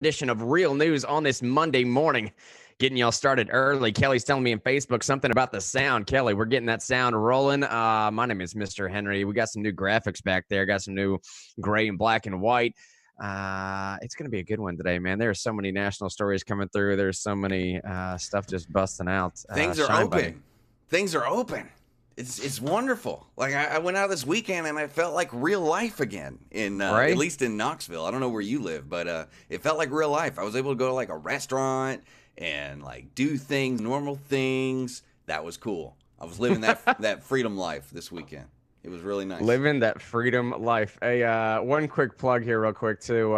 edition of Real News on this Monday morning. Getting y'all started early. Kelly's telling me in Facebook something about the sound. Kelly, we're getting that sound rolling. My name is Mr. Henry. We got some new graphics back there. Got some new gray and black and white. It's going to be a good one today, man. There are so many national stories coming through. There's so many stuff just busting out. Things are open. Things are open. It's wonderful. Like I went out this weekend and I felt like real life again Right? at least in Knoxville. I don't know where you live, but it felt like real life. I was able to go to like a restaurant and like do things, normal things. That was cool. I was living that freedom life this weekend. It was really nice. Living that freedom life. One quick plug here real quick too.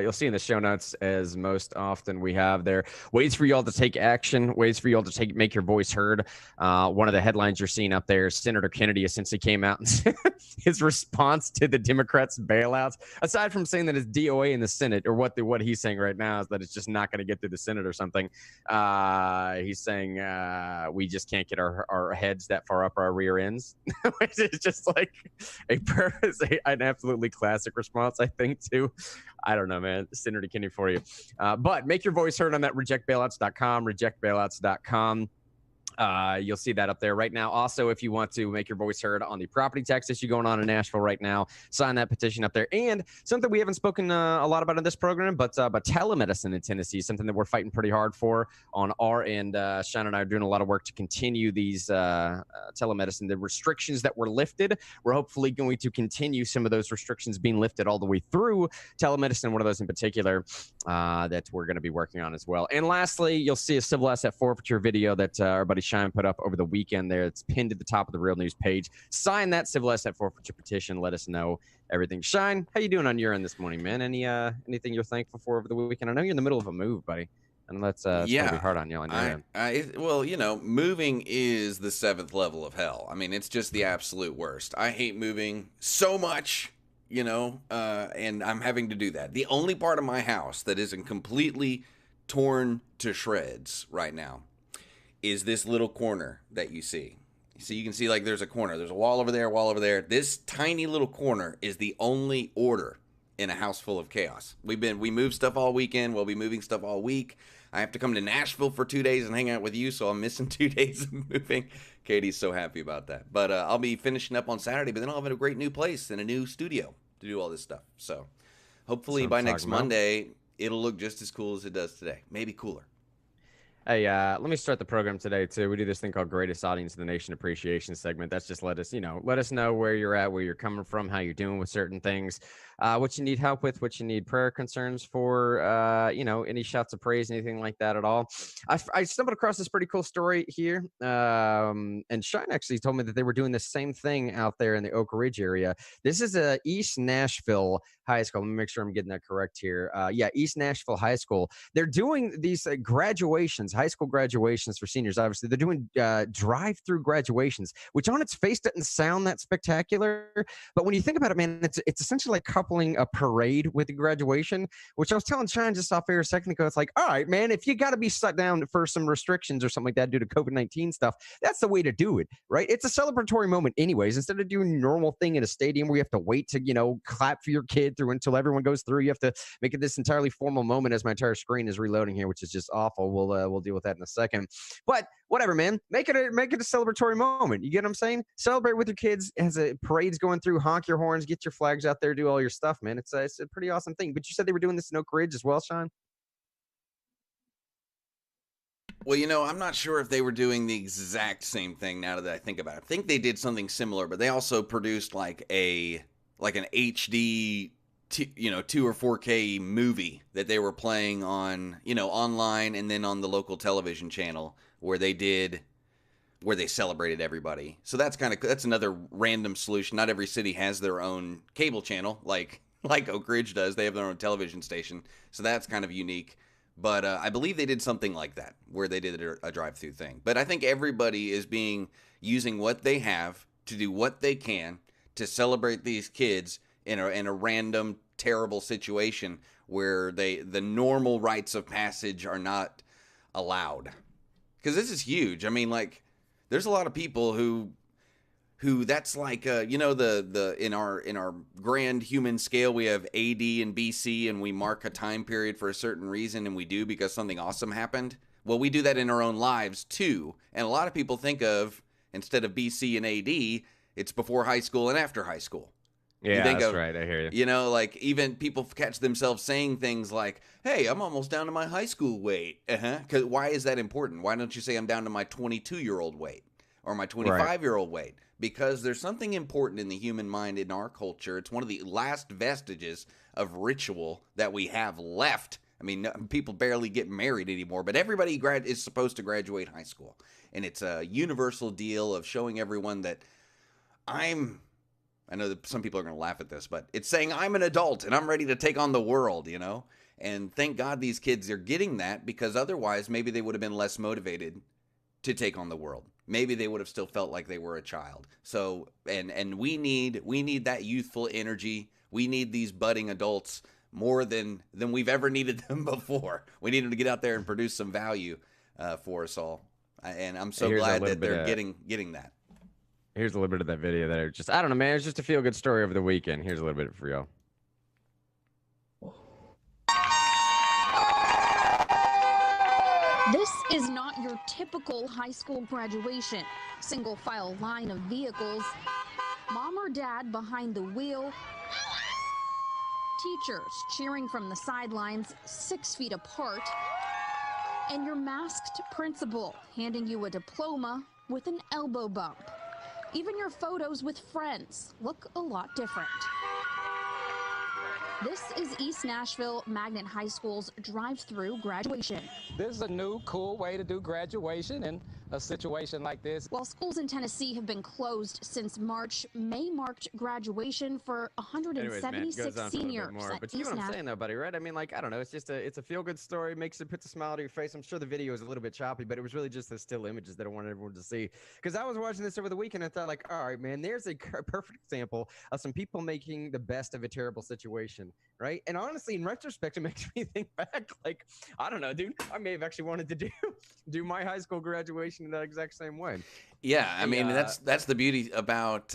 You'll see in the show notes, as most often we have there, ways for y'all to take action, ways for y'all to make your voice heard. One of the headlines you're seeing up there, Senator Kennedy essentially came out and said his response to the Democrats' bailouts, aside from saying that it's DOA in the Senate, or what he's saying right now is that it's just not going to get through the Senate or something. He's saying we just can't get our heads that far up our rear ends, which is just like an absolutely classic response, I think, too. I don't know, man. Senator Kennedy for you. But make your voice heard on that rejectbailouts.com, rejectbailouts.com. You'll see that up there right now. Also, if you want to make your voice heard on the property tax issue going on in Nashville right now, sign that petition up there. And something we haven't spoken a lot about in this program, but telemedicine in Tennessee, something that we're fighting pretty hard for on our end. Sean and I are doing a lot of work to continue these telemedicine. The restrictions that were lifted, we're hopefully going to continue some of those restrictions being lifted all the way through. Telemedicine, one of those in particular, that we're going to be working on as well. And lastly, you'll see a civil asset forfeiture video that our buddy Shine put up over the weekend there. It's pinned at the top of the Real News page. Sign that civil asset forfeiture petition. Let us know everything. Shine, how you doing on your end this morning, man? Anything you're thankful for over the weekend? I know you're in the middle of a move, buddy. And that's going to be hard on you on your end. Well, moving is the 7th level of hell. I mean, it's just the absolute worst. I hate moving so much, and I'm having to do that. The only part of my house that isn't completely torn to shreds right now is this little corner that you see. So you can see like there's a corner. There's a wall over there. This tiny little corner is the only order in a house full of chaos. We moved stuff all weekend. We'll be moving stuff all week. I have to come to Nashville for 2 days and hang out with you, so I'm missing 2 days of moving. Katie's so happy about that. But I'll be finishing up on Saturday, but then I'll have a great new place and a new studio to do all this stuff. So hopefully by next Monday, it'll look just as cool as it does today. Maybe cooler. Hey, let me start the program today, too. We do this thing called Greatest Audience in the Nation Appreciation segment. That's just let us know where you're at, where you're coming from, how you're doing with certain things, what you need help with, what you need prayer concerns for, any shouts of praise, anything like that at all. I stumbled across this pretty cool story here, and Shine actually told me that they were doing the same thing out there in the Oak Ridge area. This is a East Nashville High School. Let me make sure I'm getting that correct here. East Nashville High School. They're doing these graduations, high school graduations for seniors. Obviously, they're doing drive-thru graduations, which on its face doesn't sound that spectacular. But when you think about it, man, it's essentially like coupling a parade with a graduation, which I was telling Shine just off air a second ago. It's like, all right, man, if you got to be shut down for some restrictions or something like that due to COVID-19 stuff, that's the way to do it, right? It's a celebratory moment anyways. Instead of doing a normal thing in a stadium where you have to wait to, clap for your kid through until everyone goes through, you have to make it this entirely formal moment as my entire screen is reloading here, which is just awful. We'll deal with that in a second. But whatever, man. Make it a celebratory moment. You get what I'm saying? Celebrate with your kids as a parade's going through. Honk your horns, get your flags out there, do all your stuff, man. It's a pretty awesome thing. But you said they were doing this in Oak Ridge as well, Sean? Well, I'm not sure if they were doing the exact same thing now that I think about it. I think they did something similar, but they also produced like an HD 2 or 4K movie that they were playing on, online and then on the local television channel where they celebrated everybody. So that's another random solution. Not every city has their own cable channel like Oak Ridge does. They have their own television station. So that's kind of unique. But I believe they did something like that where they did a drive-through thing. But I think everybody is using what they have to do what they can to celebrate these kids in a random terrible situation where the normal rites of passage are not allowed. Because this is huge. I mean, like, there's a lot of people who who that's like the in our grand human scale we have AD and BC, and we mark a time period for a certain reason, and we do because something awesome happened. Well, we do that in our own lives too, and a lot of people think of, instead of BC and AD, it's before high school and after high school. You Yeah, think that's of, right. I hear you. like even people catch themselves saying things like, "Hey, I'm almost down to my high school weight." Because why is that important? Why don't you say I'm down to my 22-year-old weight or my Right. 25-year-old weight? Because there's something important in the human mind in our culture. It's one of the last vestiges of ritual that we have left. I mean, people barely get married anymore, but everybody is supposed to graduate high school, and it's a universal deal of showing everyone that I'm I know that some people are going to laugh at this, but it's saying I'm an adult and I'm ready to take on the world. And thank God these kids are getting that, because otherwise maybe they would have been less motivated to take on the world. Maybe they would have still felt like they were a child. So and we need that youthful energy. We need these budding adults more than we've ever needed them before. We need them to get out there and produce some value for us all. And I'm so Here's a glad little that bit they're of getting that. here's a little bit of that video that I don't know, man. It's just a feel good story over the weekend. Here's a little bit for y'all. This is not your typical high school graduation. Single file line of vehicles, mom or dad behind the wheel, teachers cheering from the sidelines 6 feet apart, and your masked principal handing you a diploma with an elbow bump. Even your photos with friends look a lot different. This is East Nashville Magnet High School's drive-thru graduation. This is a new, cool way to do graduation in a situation like this. While schools in Tennessee have been closed since March, May marked graduation for Anyways, man, it 176 goes on for a little bit seniors more. at But you know East what I'm Nashville. saying, though, buddy, right? I mean, like, I don't know. It's a feel good story. Puts a smile to your face. I'm sure the video is a little bit choppy, but it was really just the still images that I wanted everyone to see. Because I was watching this over the weekend and thought, like, all right, man, there's a perfect example of some people making the best of a terrible situation, right? And honestly, in retrospect, it makes me think back, like, I don't know, dude. I may have actually wanted to do my high school graduation in that exact same way. Yeah, I mean, Hey, that's the beauty about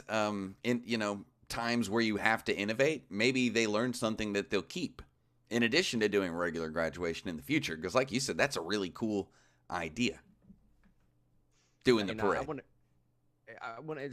in times where you have to innovate. Maybe they learn something that they'll keep in addition to doing regular graduation in the future. Because, like you said, that's a really cool idea. Doing the parade.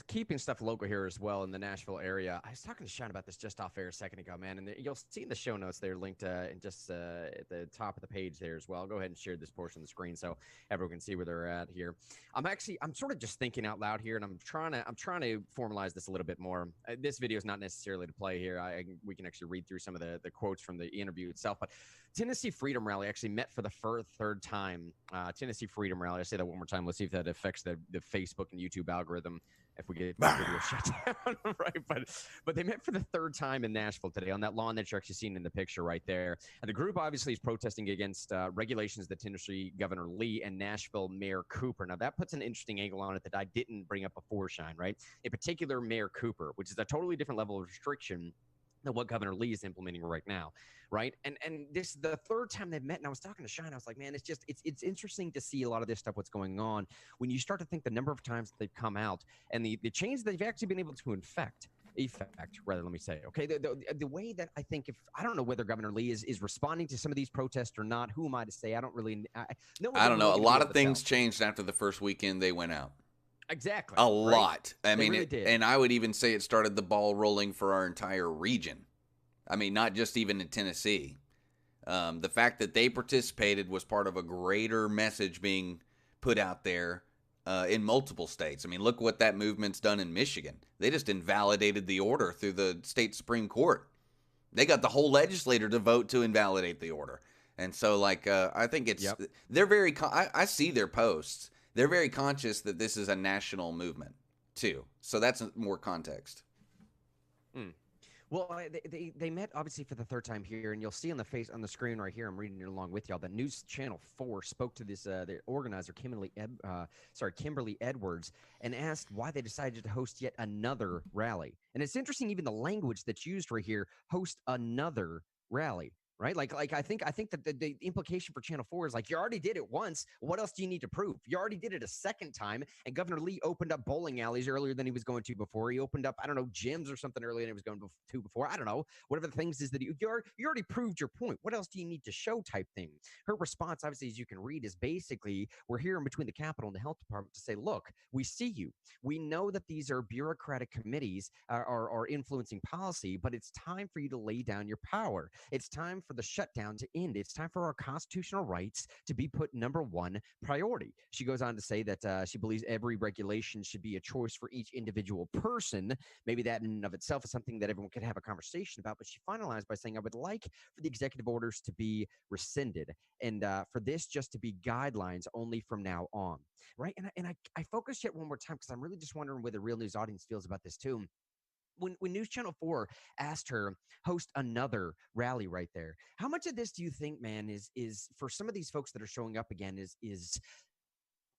Keeping stuff local here as well in the Nashville area. I was talking to Sean about this just off air a second ago, man, and you'll see in the show notes they're linked at the top of the page there as well. I'll go ahead and share this portion of the screen so everyone can see where they're at here. I'm sort of just thinking out loud here, and I'm trying to formalize this a little bit more. This video is not necessarily to play here. We can actually read through some of the quotes from the interview itself, but Tennessee Freedom Rally actually met for the third time. Tennessee Freedom Rally. I say that one more time. Let's see if that affects the Facebook and YouTube algorithm if we get the video shut down, right? But they met for the third time in Nashville today on that lawn that you're actually seeing in the picture right there. And the group obviously is protesting against regulations that Tennessee Governor Lee and Nashville Mayor Cooper. Now that puts an interesting angle on it that I didn't bring up before, Shine, right? In particular, Mayor Cooper, which is a totally different level of restriction than what Governor Lee is implementing right now, right? And this is the third time they've met, and I was talking to Shine. I was like, man, it's interesting to see a lot of this stuff, what's going on, when you start to think the number of times they've come out and the change that they've actually been able to effect, let me say, okay, the way that I think, I don't know whether Governor Lee is responding to some of these protests or not. Who am I to say? I don't really, I don't know. A lot of things changed after the first weekend they went out. Exactly. A lot. I mean, really did. And I would even say it started the ball rolling for our entire region. I mean, not just even in Tennessee. The fact that they participated was part of a greater message being put out there in multiple states. I mean, look what that movement's done in Michigan. They just invalidated the order through the state Supreme Court. They got the whole legislature to vote to invalidate the order. And so, I think they're very, I see their posts. They're very conscious that this is a national movement, too. So that's more context. Well, they met obviously for the third time here, and you'll see on the screen right here. I'm reading it along with y'all. The News Channel 4 spoke to the organizer Kimberly Edwards and asked why they decided to host yet another rally. And it's interesting, even the language that's used right here: host another rally. right? Like I think that the implication for Channel 4 is like, you already did it once. What else do you need to prove? You already did it a second time. And Governor Lee opened up bowling alleys earlier than he was going to before. He opened up, I don't know, gyms or something earlier than he was going to before. I don't know. Whatever the things is that you already proved your point. What else do you need to show type thing? Her response, obviously, as you can read, is basically, we're here in between the Capitol and the health department to say, look, we see you. We know that these are bureaucratic committees are influencing policy, but it's time for you to lay down your power. It's time for the shutdown to end. It's time for our constitutional rights to be put number one priority. She goes on to say that she believes every regulation should be a choice for each individual person. Maybe that in and of itself is something that everyone could have a conversation about, but she finalized by saying, I would like for the executive orders to be rescinded and for this just to be guidelines only from now on, right? And I focused it one more time because I'm really just wondering where the real news audience feels about this too. When News Channel 4 asked her host another rally right there, how much of this do you think, man, is for some of these folks that are showing up again is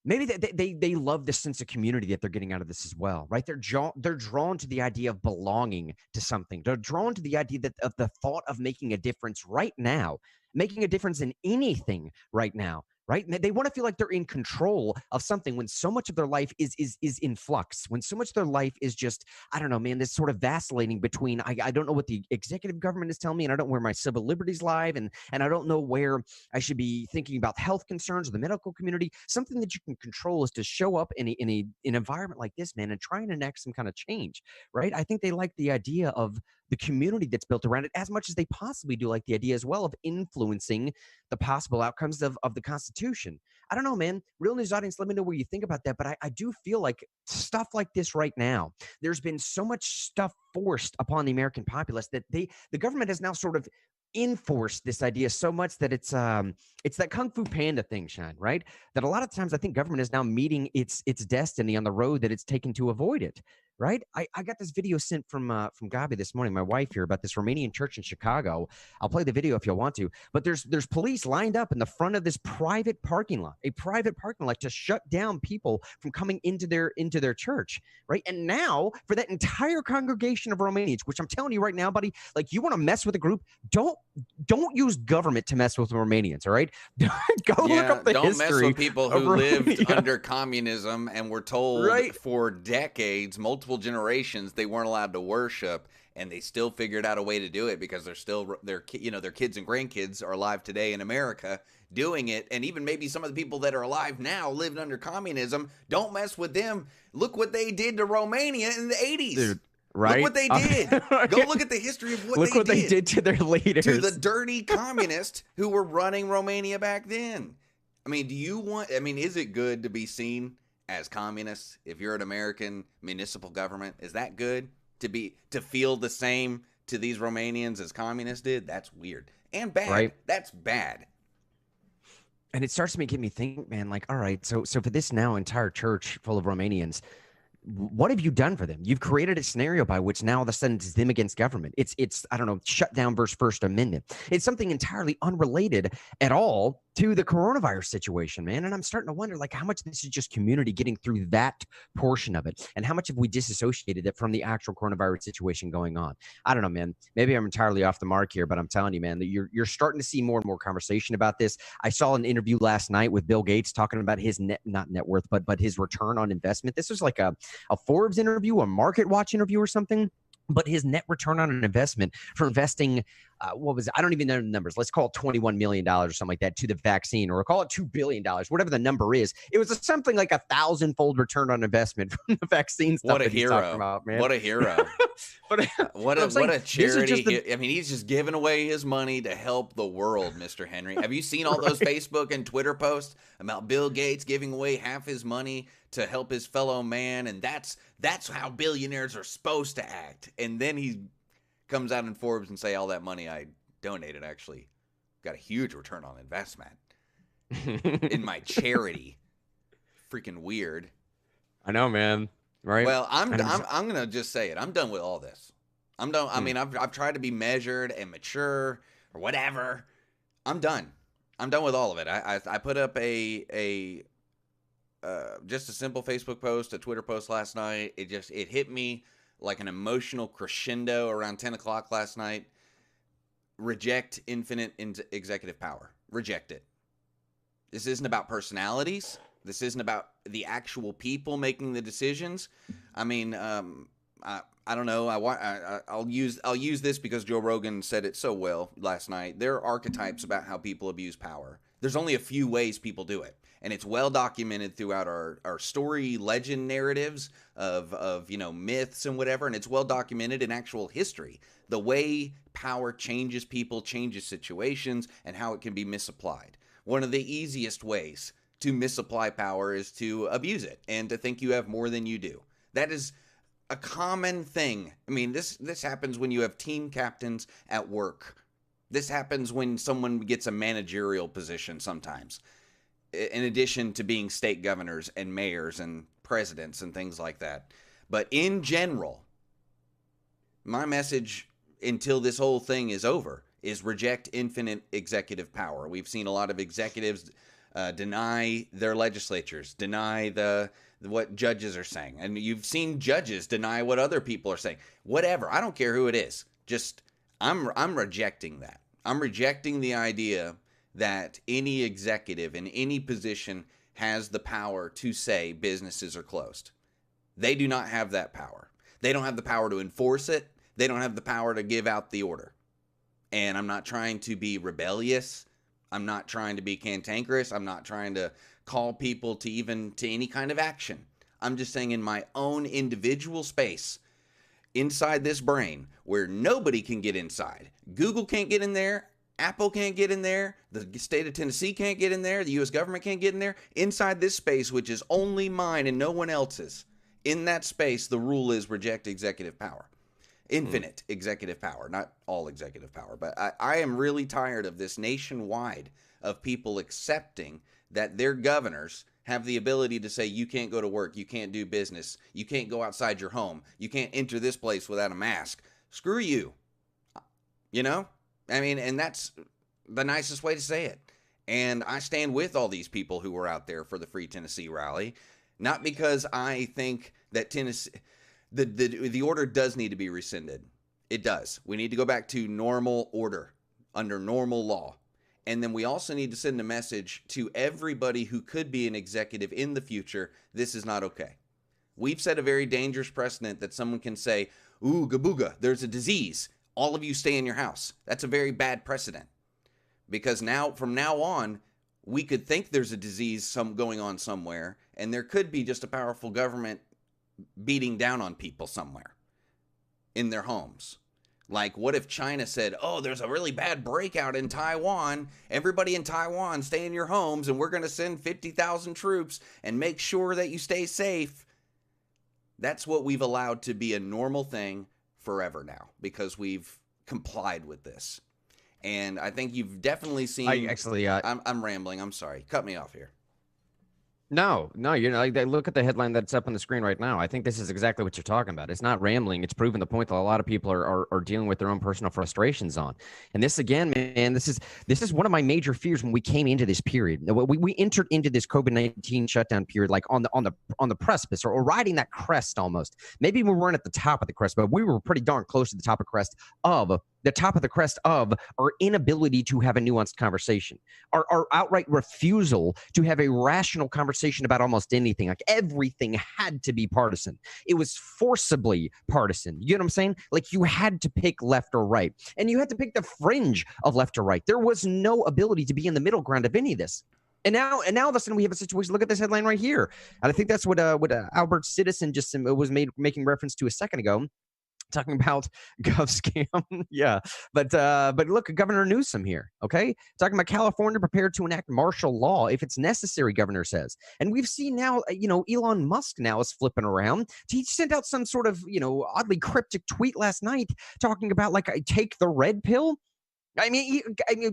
maybe they love the sense of community that they're getting out of this as well, right? They're drawn to the idea of belonging to something. They're drawn to the idea that of the thought of making a difference right now, making a difference in anything right now. Right? They want to feel like they're in control of something when so much of their life is in flux, when so much of their life is just, I don't know, man, this sort of vacillating between, I don't know what the executive government is telling me, and I don't know where my civil liberties lie, and I don't know where I should be thinking about health concerns or the medical community. Something that you can control is to show up in an environment like this, man, and try and enact some kind of change, right? I think they like the idea of the community that's built around it as much as they possibly do like the idea as well of influencing the possible outcomes of the Constitution. I don't know, man. Real news audience, let me know what you think about that. But I do feel like stuff like this right now, there's been so much stuff forced upon the American populace that the government has now sort of enforced this idea so much that it's that Kung Fu Panda thing, Sean, right? That a lot of times I think government is now meeting its destiny on the road that it's taken to avoid it. Right? I got this video sent from Gabi this morning, my wife here, about this Romanian church in Chicago. I'll play the video if you'll want to. But there's police lined up in the front of this private parking lot, to shut down people from coming into their church, right? And now for that entire congregation of Romanians, which I'm telling you right now, buddy, like you want to mess with a group, don't use government to mess with Romanians, all right? Go look up the history. Don't mess with people who lived Romania. under communism and were told for decades, multiple generations, they weren't allowed to worship, and they still figured out a way to do it because they're still their kids and grandkids are alive today in America doing it. And even maybe some of the people that are alive now lived under communism. Don't mess with them. Look what they did to Romania in the 80s. Dude. Right? Look what they did. Go look at the history of what they did to their leaders. To the dirty communists who were running Romania back then. I mean, is it good to be seen as communists if you're an American municipal government? Is that good to feel the same to these Romanians as communists did? That's weird and bad. Right? That's bad. And it starts making me think, man, like, all right, so for this now entire church full of Romanians, what have you done for them? You've created a scenario by which now all of a sudden it's them against government. It's I don't know, shutdown versus First Amendment. It's something entirely unrelated at all to the coronavirus situation, man. And I'm starting to wonder, like, how much this is just community getting through that portion of it, and how much have we disassociated it from the actual coronavirus situation going on? I don't know, man. Maybe I'm entirely off the mark here, but I'm telling you, man, that you're starting to see more and more conversation about this. I saw an interview last night with Bill Gates talking about his not net worth, but his return on investment. This was like a Forbes interview, a Market Watch interview or something. But his net return on an investment for investing, what was it? I don't even know the numbers. Let's call it $21 million or something like that to the vaccine, or call it $2 billion, whatever the number is. It was something like 1,000-fold return on investment from the vaccine stuff. What a hero. About, man. What a hero. what a charity. I mean, he's just giving away his money to help the world, Mr. Henry. Have you seen all those Facebook and Twitter posts about Bill Gates giving away half his money to help his fellow man? And that's how billionaires are supposed to act. And then he comes out in Forbes and say all that money I donated actually got a huge return on investment in my charity. Freaking weird. I know, man. Right? Well, I'm gonna just say it. I'm done with all this. I'm done. I mean, I've tried to be measured and mature or whatever. I'm done. I'm done with all of it. I put up a just a simple Facebook post, a Twitter post last night. It hit me like an emotional crescendo around 10 o'clock last night. reject infinite executive power. Reject it. This isn't about personalities. This isn't about the actual people making the decisions. I mean, I don't know. I'll use this because Joe Rogan said it so well last night. There are archetypes about how people abuse power. There's only a few ways people do it, and it's well documented throughout our story legend narratives of myths and whatever, and it's well documented in actual history. The way power changes people, changes situations, and how it can be misapplied. One of the easiest ways to misapply power is to abuse it and to think you have more than you do. That is a common thing. I mean, this happens when you have team captains at work. This happens when someone gets a managerial position sometimes, in addition to being state governors and mayors and presidents and things like that. But in general, my message until this whole thing is over is reject infinite executive power. We've seen a lot of executives deny their legislatures, deny what judges are saying. And you've seen judges deny what other people are saying. Whatever. I don't care who it is. Just I'm rejecting that. I'm rejecting the idea that any executive in any position has the power to say businesses are closed. They do not have that power. They don't have the power to enforce it. They don't have the power to give out the order. And I'm not trying to be rebellious. I'm not trying to be cantankerous. I'm not trying to call people to any kind of action. I'm just saying in my own individual space, inside this brain, where nobody can get inside. Google can't get in there. Apple can't get in there. The state of Tennessee can't get in there. The U.S. government can't get in there. Inside this space, which is only mine and no one else's, in that space, the rule is reject executive power. Infinite executive power, not all executive power. But I am really tired of this nationwide of people accepting that their governors have the ability to say, you can't go to work, you can't do business, you can't go outside your home, you can't enter this place without a mask. Screw you. You know? I mean, and that's the nicest way to say it. And I stand with all these people who were out there for the Free Tennessee rally, not because I think that Tennessee... The order does need to be rescinded. It does. We need to go back to normal order under normal law. And then we also need to send a message to everybody who could be an executive in the future. This is not okay. We've set a very dangerous precedent that someone can say, ooh, gabooga, there's a disease. All of you stay in your house. That's a very bad precedent. Because from now on, we could think there's a disease going on somewhere, and there could be just a powerful government beating down on people somewhere in their homes. Like, what if China said, oh, there's a really bad breakout in Taiwan. Everybody in Taiwan, stay in your homes, and we're going to send 50,000 troops and make sure that you stay safe. That's what we've allowed to be a normal thing forever now because we've complied with this. And I think you've definitely seen... I'm rambling. I'm sorry. Cut me off here. No, look at the headline that's up on the screen right now. I think this is exactly what you're talking about. It's not rambling. It's proving the point that a lot of people are dealing with their own personal frustrations on. And this, again, man, this is one of my major fears when we came into this period. We entered into this COVID-19 shutdown period like on the precipice or riding that crest almost. Maybe we weren't at the top of the crest, but we were pretty darn close to the top of the crest of our inability to have a nuanced conversation, our outright refusal to have a rational conversation about almost anything. Like everything had to be partisan. It was forcibly partisan. You know what I'm saying? Like you had to pick left or right, and you had to pick the fringe of left or right. There was no ability to be in the middle ground of any of this. And now all of a sudden we have a situation. Look at this headline right here. And I think that's what Albert Citizen just was making reference to a second ago. Talking about Gov scam. Yeah. But look, Governor Newsom here, okay? Talking about California prepared to enact martial law if it's necessary, governor says. And we've seen now, Elon Musk now is flipping around. He sent out some sort of, oddly cryptic tweet last night talking about like, take the red pill. I mean,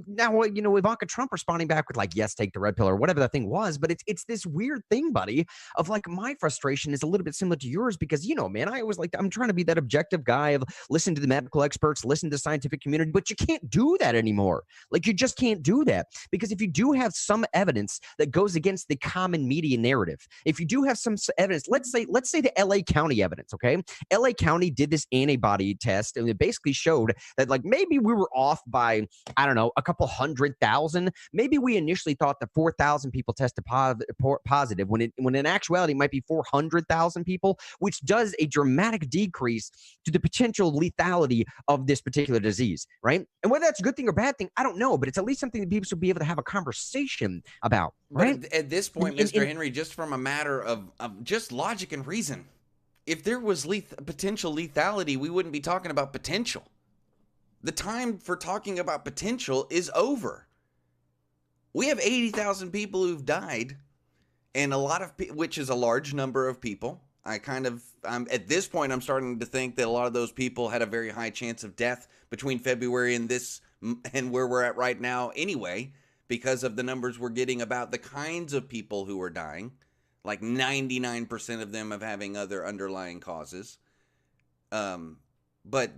now, Ivanka Trump responding back with like, yes, take the red pill or whatever that thing was. But it's this weird thing, buddy, of like my frustration is a little bit similar to yours because, man, I always I'm trying to be that objective guy of listen to the medical experts, listen to the scientific community, but you can't do that anymore. Like you just can't do that because if you do have some evidence that goes against the common media narrative, if you do have some evidence, let's say the LA County evidence, okay? LA County did this antibody test and it basically showed that like maybe we were off by by, I don't know, a couple 100,000. Maybe we initially thought that 4,000 people tested positive when in actuality it might be 400,000 people, which does a dramatic decrease to the potential lethality of this particular disease, right? And whether that's a good thing or bad thing, I don't know, but it's at least something that people should be able to have a conversation about, right? But at this point, Mr. Henry, just from a matter of just logic and reason, if there was potential lethality, we wouldn't be talking about potential. The time for talking about potential is over. We have 80,000 people who've died, and a lot of which is a large number of people. I'm at this point, I'm starting to think that a lot of those people had a very high chance of death between February and where we're at right now anyway, because of the numbers we're getting about the kinds of people who are dying. Like 99% of them of having other underlying causes. But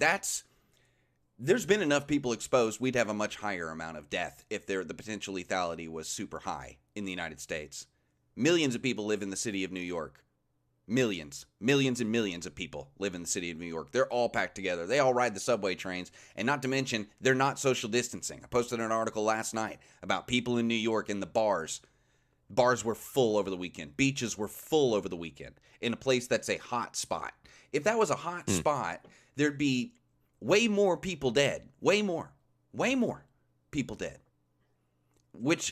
there's been enough people exposed, we'd have a much higher amount of death if the potential lethality was super high in the United States. Millions of people live in the city of New York. Millions and millions of people live in the city of New York. They're all packed together. They all ride the subway trains. And not to mention, they're not social distancing. I posted an article last night about people in New York in the bars. Bars were full over the weekend. Beaches were full over the weekend in a place that's a hot spot. If that was a hot spot, there'd be way more people dead. Way more people dead.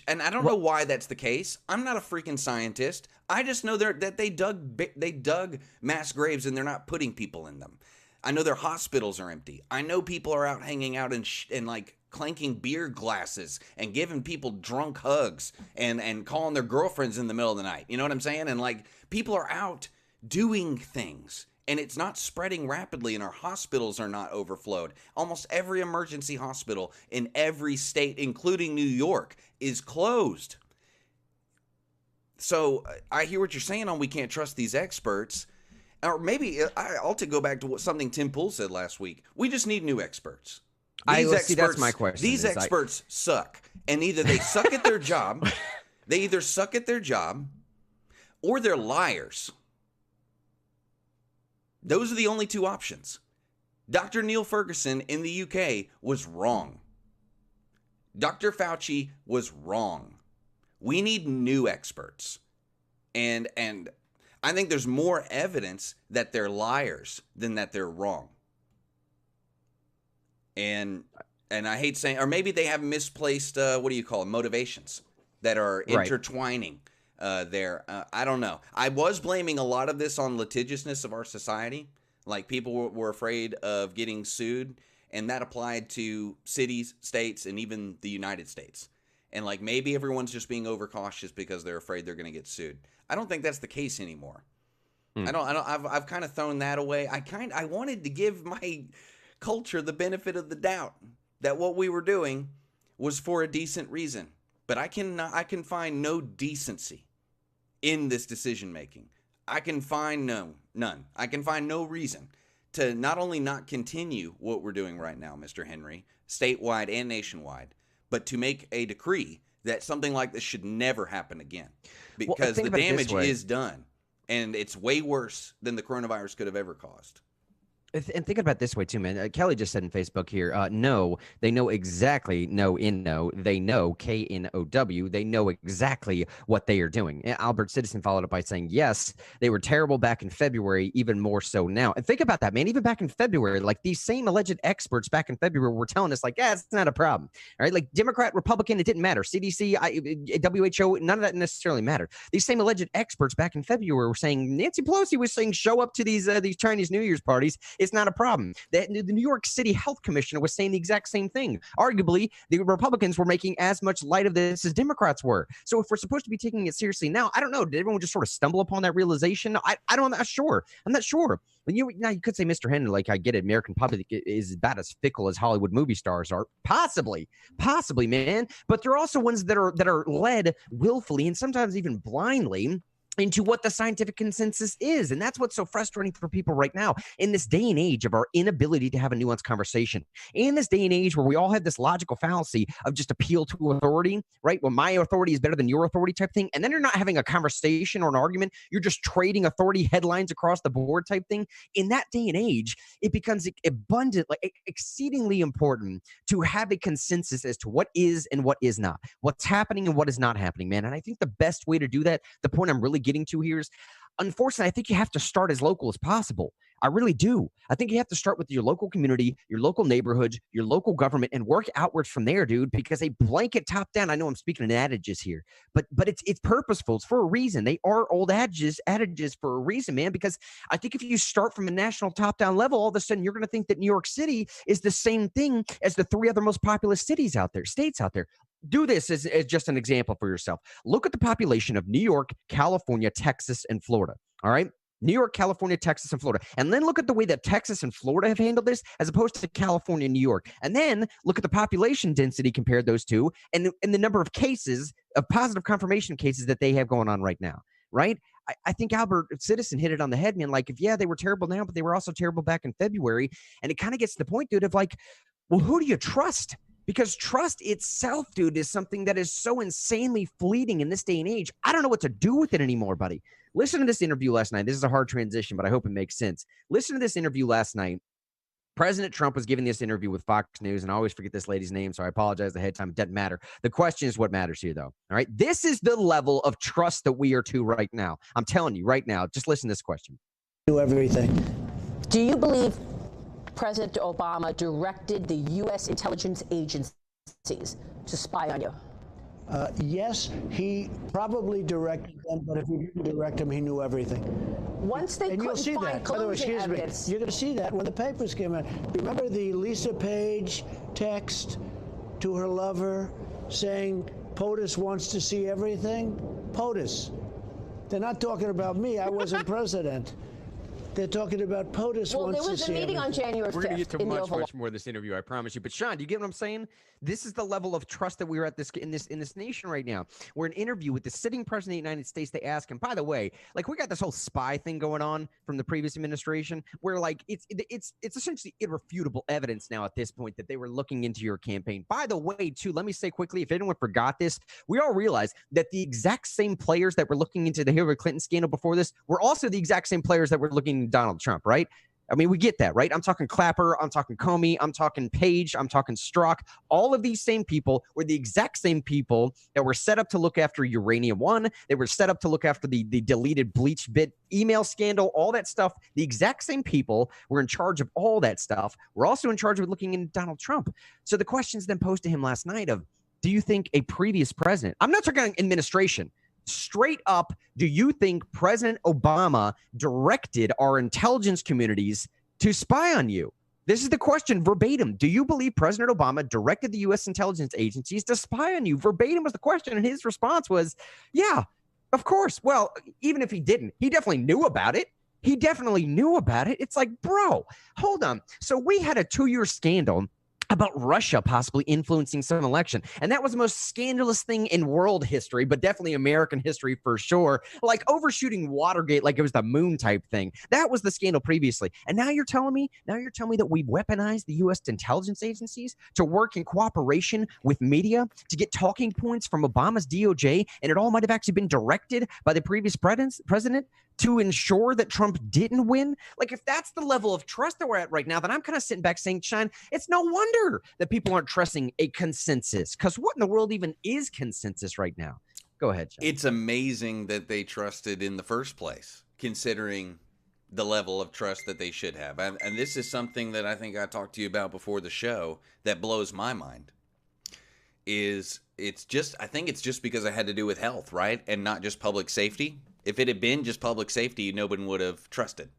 And I don't know why that's the case. I'm not a freaking scientist. I just know that they dug mass graves and they're not putting people in them. I know their hospitals are empty. I know people are out hanging out and like clanking beer glasses and giving people drunk hugs and calling their girlfriends in the middle of the night. You know what I'm saying? And like people are out doing things and it's not spreading rapidly and our hospitals are not overflowed. Almost every emergency hospital in every state, including New York, is closed. So I hear what you're saying on we can't trust these experts. Or maybe I'll go back to something Tim Pool said last week. We just need new experts. That's my question. These experts suck. And either they suck at their job, or they're liars. Those are the only two options. Dr. Neil Ferguson in the UK was wrong. Dr. Fauci was wrong. We need new experts. And I think there's more evidence that they're liars than that they're wrong. And I hate saying, or maybe they have misplaced, what do you call them, motivations that are intertwining there. I don't know. I was blaming a lot of this on litigiousness of our society. Like people were afraid of getting sued, and that applied to cities, states, and even the United States. And like maybe everyone's just being overcautious because they're afraid they're going to get sued. I don't think that's the case anymore. I've kind of thrown that away. I wanted to give my culture the benefit of the doubt that what we were doing was for a decent reason. But I can find no decency in this decision making. I can find none. I can find no reason to not only not continue what we're doing right now, Mr. Henry, statewide and nationwide, but to make a decree that something like this should never happen again. Because the damage is done. And it's way worse than the coronavirus could have ever caused. And think about it this way, too, man. Kelly just said in Facebook here, no, they know exactly, they know, K-N-O-W, they know exactly what they are doing. And Albert Citizen followed up by saying, yes, they were terrible back in February, even more so now. And think about that, man. Even back in February, like these same alleged experts back in February were telling us, like, yeah, it's not a problem. All right, like Democrat, Republican, it didn't matter. CDC, WHO, none of that necessarily mattered. These same alleged experts back in February were saying, Nancy Pelosi was saying, show up to these Chinese New Year's parties. It's not a problem. The New York City Health Commissioner was saying the exact same thing. Arguably, the Republicans were making as much light of this as Democrats were. So if we're supposed to be taking it seriously now, I don't know. Did everyone just sort of stumble upon that realization? I'm not sure. I'm not sure. You could say, Mr. Henry, like, I get it. American public is about as fickle as Hollywood movie stars are. Possibly, man. But there are also ones that are led willfully and sometimes even blindly into what the scientific consensus is. And that's what's so frustrating for people right now in this day and age of our inability to have a nuanced conversation. In this day and age where we all have this logical fallacy of just appeal to authority, right? Well, my authority is better than your authority type thing. And then you're not having a conversation or an argument. You're just trading authority headlines across the board type thing. In that day and age, it becomes abundant, like exceedingly important to have a consensus as to what is and what is not, what's happening and what is not happening, man. And I think the best way to do that, the point I'm really getting to here is, unfortunately, I think you have to start as local as possible. I really do. I think you have to start with your local community, your local neighborhoods, your local government, and work outwards from there, dude, because a blanket top down, I know I'm speaking in adages here, but it's purposeful. It's for a reason. They are old adages for a reason, man, because I think if you start from a national top down level, all of a sudden you're going to think that New York City is the same thing as the 3 other most populous states out there. Do this as just an example for yourself. Look at the population of New York, California, Texas, and Florida. All right. New York, California, Texas, and Florida. And then look at the way that Texas and Florida have handled this as opposed to California and New York. And then look at the population density compared those two and the number of cases of positive confirmation cases that they have going on right now. Right. I think Albert Citizen hit it on the head, man. Like, if, yeah, they were terrible now, but they were also terrible back in February. And it kind of gets to the point, dude, of like, well, who do you trust? Because trust itself, dude, is something that is so insanely fleeting in this day and age. I don't know what to do with it anymore, buddy. Listen to this interview last night. This is a hard transition, but I hope it makes sense. Listen to this interview last night. President Trump was giving this interview with Fox News, and I always forget this lady's name, so I apologize ahead of time. It doesn't matter. The question is what matters here, though. All right? This is the level of trust that we are to right now. I'm telling you right now. Just listen to this question. Do everything. Do you believe President Obama directed the U.S. intelligence agencies to spy on you? Yes, he probably directed them, but if he didn't direct them, he knew everything. Once they and you'll couldn't see find that. By the way, collusion excuse me, evidence. you're going to see that when the papers came out. Remember the Lisa Page text to her lover saying POTUS wants to see everything? POTUS. They're not talking about me. I wasn't president. They're talking about POTUS wants to see there was a meeting on January 5th. We're going to get to in much more of this interview, I promise you. But Sean, do you get what I'm saying? This is the level of trust that we're at in this nation right now. We're in an interview with the sitting president of the United States. They ask him, by the way, like, we got this whole spy thing going on from the previous administration where, like, it's essentially irrefutable evidence now at this point that they were looking into your campaign. By the way, too, let me say quickly, if anyone forgot this, we all realize that the exact same players that were looking into the Hillary Clinton scandal before this were also the exact same players that were looking into Donald Trump, right? I mean, we get that, right? I'm talking Clapper, I'm talking Comey, I'm talking Page, I'm talking Strzok. All of these same people were the exact same people that were set up to look after Uranium One. They were set up to look after the deleted bleach bit email scandal, all that stuff. The exact same people were in charge of all that stuff. We're also in charge of looking into Donald Trump. So the questions then posed to him last night of, do you think a previous president, I'm not talking administration, straight up, do you think President Obama directed our intelligence communities to spy on you? This is the question verbatim. Do you believe President Obama directed the U.S. intelligence agencies to spy on you? Verbatim was the question, and his response was, yeah, of course. Well, even if he didn't, he definitely knew about it. It's like, bro, hold on. So we had a 2-year scandal about Russia possibly influencing some election. And that was the most scandalous thing in world history, but definitely American history for sure. Like overshooting Watergate like it was the moon type thing. That was the scandal previously. And now you're telling me that we've weaponized the U.S. intelligence agencies to work in cooperation with media to get talking points from Obama's DOJ, and it all might have actually been directed by the previous president to ensure that Trump didn't win? Like, if that's the level of trust that we're at right now, then I'm kind of sitting back saying, Sean, it's no wonder that people aren't trusting a consensus. Because what in the world even is consensus right now? Go ahead, Sean. It's amazing that they trusted in the first place, considering the level of trust that they should have. And this is something that I think I talked to you about before the show that blows my mind. I think it's just because it had to do with health, right? And not just public safety. If it had been just public safety, no one would have trusted.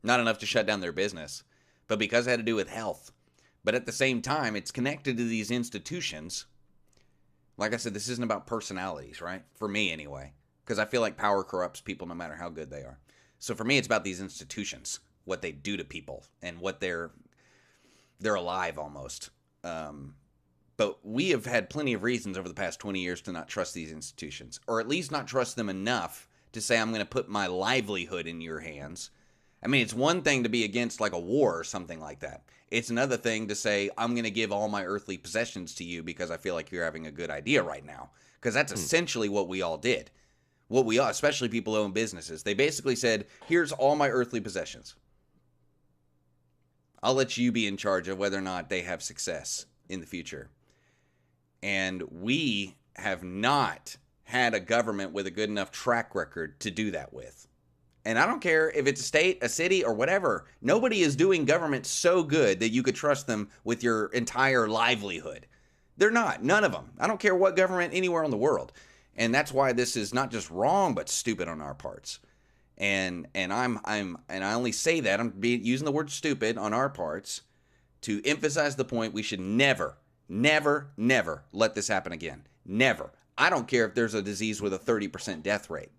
Not enough to shut down their business, but because it had to do with health. But at the same time, it's connected to these institutions. Like I said, this isn't about personalities, right? For me anyway, because I feel like power corrupts people no matter how good they are. So for me, it's about these institutions, what they do to people and what they're alive almost. But we have had plenty of reasons over the past 20 years to not trust these institutions, or at least not trust them enough to say, I'm going to put my livelihood in your hands. I mean, it's one thing to be against like a war or something like that. It's another thing to say, I'm going to give all my earthly possessions to you because I feel like you're having a good idea right now. Because that's essentially what we all did. What we all, especially people who own businesses, they basically said, here's all my earthly possessions. I'll let you be in charge of whether or not they have success in the future. And we have not had a government with a good enough track record to do that with. And I don't care if it's a state, a city, or whatever. Nobody is doing government so good that you could trust them with your entire livelihood. They're not. None of them. I don't care what government anywhere in the world. And that's why this is not just wrong, but stupid on our parts. And I only say that, I'm using the word stupid on our parts to emphasize the point we should never let this happen again. Never. I don't care if there's a disease with a 30% death rate.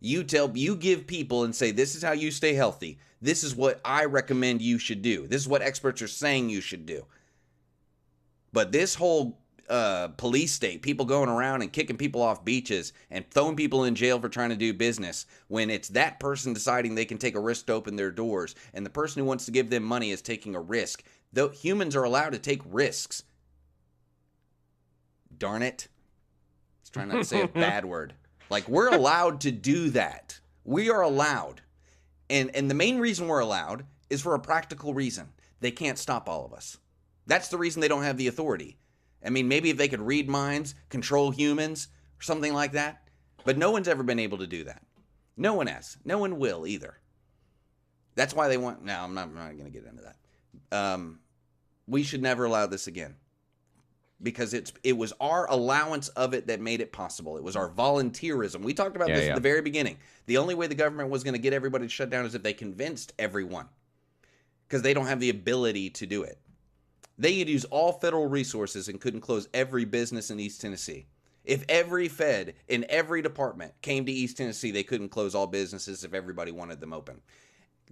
You give people and say, this is how you stay healthy. This is what I recommend you should do. This is what experts are saying you should do. But this whole police state, people going around and kicking people off beaches and throwing people in jail for trying to do business, when it's that person deciding they can take a risk to open their doors, and the person who wants to give them money is taking a risk. Though humans are allowed to take risks. Darn it. Let's try not to say a bad word. Like, we're allowed to do that. We are allowed. And the main reason we're allowed is for a practical reason. They can't stop all of us. That's the reason they don't have the authority. I mean, maybe if they could read minds, control humans, or something like that. But no one's ever been able to do that. No one has. No one will either. That's why they want... No, I'm not going to get into that. We should never allow this again. Because it was our allowance of it that made it possible. It was our volunteerism. We talked about this at the very beginning. The only way the government was going to get everybody to shut down is if they convinced everyone. Because they don't have the ability to do it. They could use all federal resources and couldn't close every business in East Tennessee. If every Fed in every department came to East Tennessee, they couldn't close all businesses if everybody wanted them open.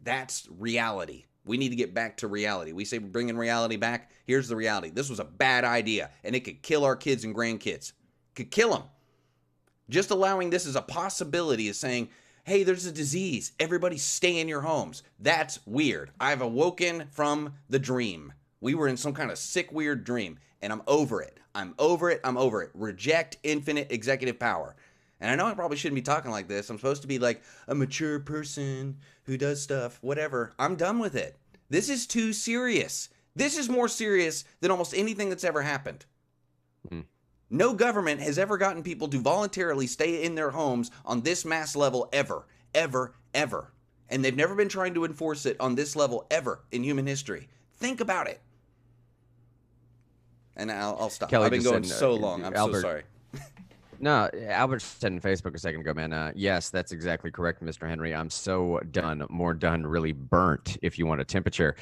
That's reality. We need to get back to reality. We say we're bringing reality back. Here's the reality. This was a bad idea, and it could kill our kids and grandkids. Could kill them. Just allowing this as a possibility is saying, hey, there's a disease. Everybody stay in your homes. That's weird. I've awoken from the dream. We were in some kind of sick, weird dream, and I'm over it. I'm over it. I'm over it. Reject infinite executive power. And I know I probably shouldn't be talking like this. I'm supposed to be like a mature person who does stuff, whatever. I'm done with it. This is too serious. This is more serious than almost anything that's ever happened. No government has ever gotten people to voluntarily stay in their homes on this mass level ever, ever, ever. And they've never been trying to enforce it on this level ever in human history. Think about it. And I'll stop. Kelly I've been going said, so long. I'm Albert, so sorry. No, Albert said on Facebook a second ago, man, yes, that's exactly correct, Mr. Henry. I'm so done, more done, really burnt, if you want a temperature.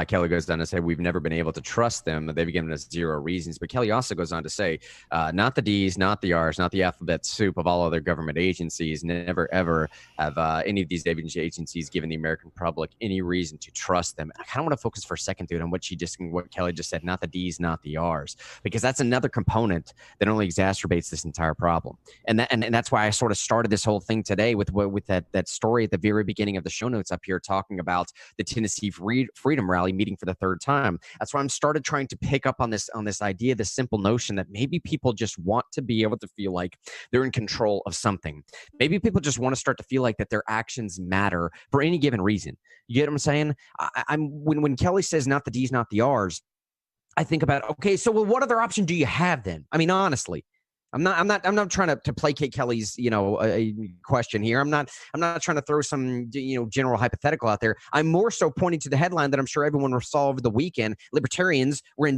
Kelly goes on to say, we've never been able to trust them. They've given us zero reasons. But Kelly also goes on to say, not the D's, not the R's, not the alphabet soup of all other government agencies. Never, ever have any of these agencies given the American public any reason to trust them. I kind of want to focus for a second, dude, on what what Kelly just said, not the D's, not the R's, because that's another component that only exacerbates this entire problem. And that's why I sort of started this whole thing today with that story at the very beginning of the show notes up here, talking about the Tennessee Freedom Rally meeting for the third time. That's why I'm started trying to pick up on this idea, this simple notion that maybe people just want to be able to feel like they're in control of something. Maybe people just want to start to feel like that their actions matter for any given reason. You get what I'm saying? When Kelly says not the D's, not the R's, I think about, okay, so what other option do you have then? I mean, honestly. I'm not trying to placate Kelly's, a question here. I'm not trying to throw some, general hypothetical out there. I'm more so pointing to the headline that I'm sure everyone saw over the weekend. Libertarians were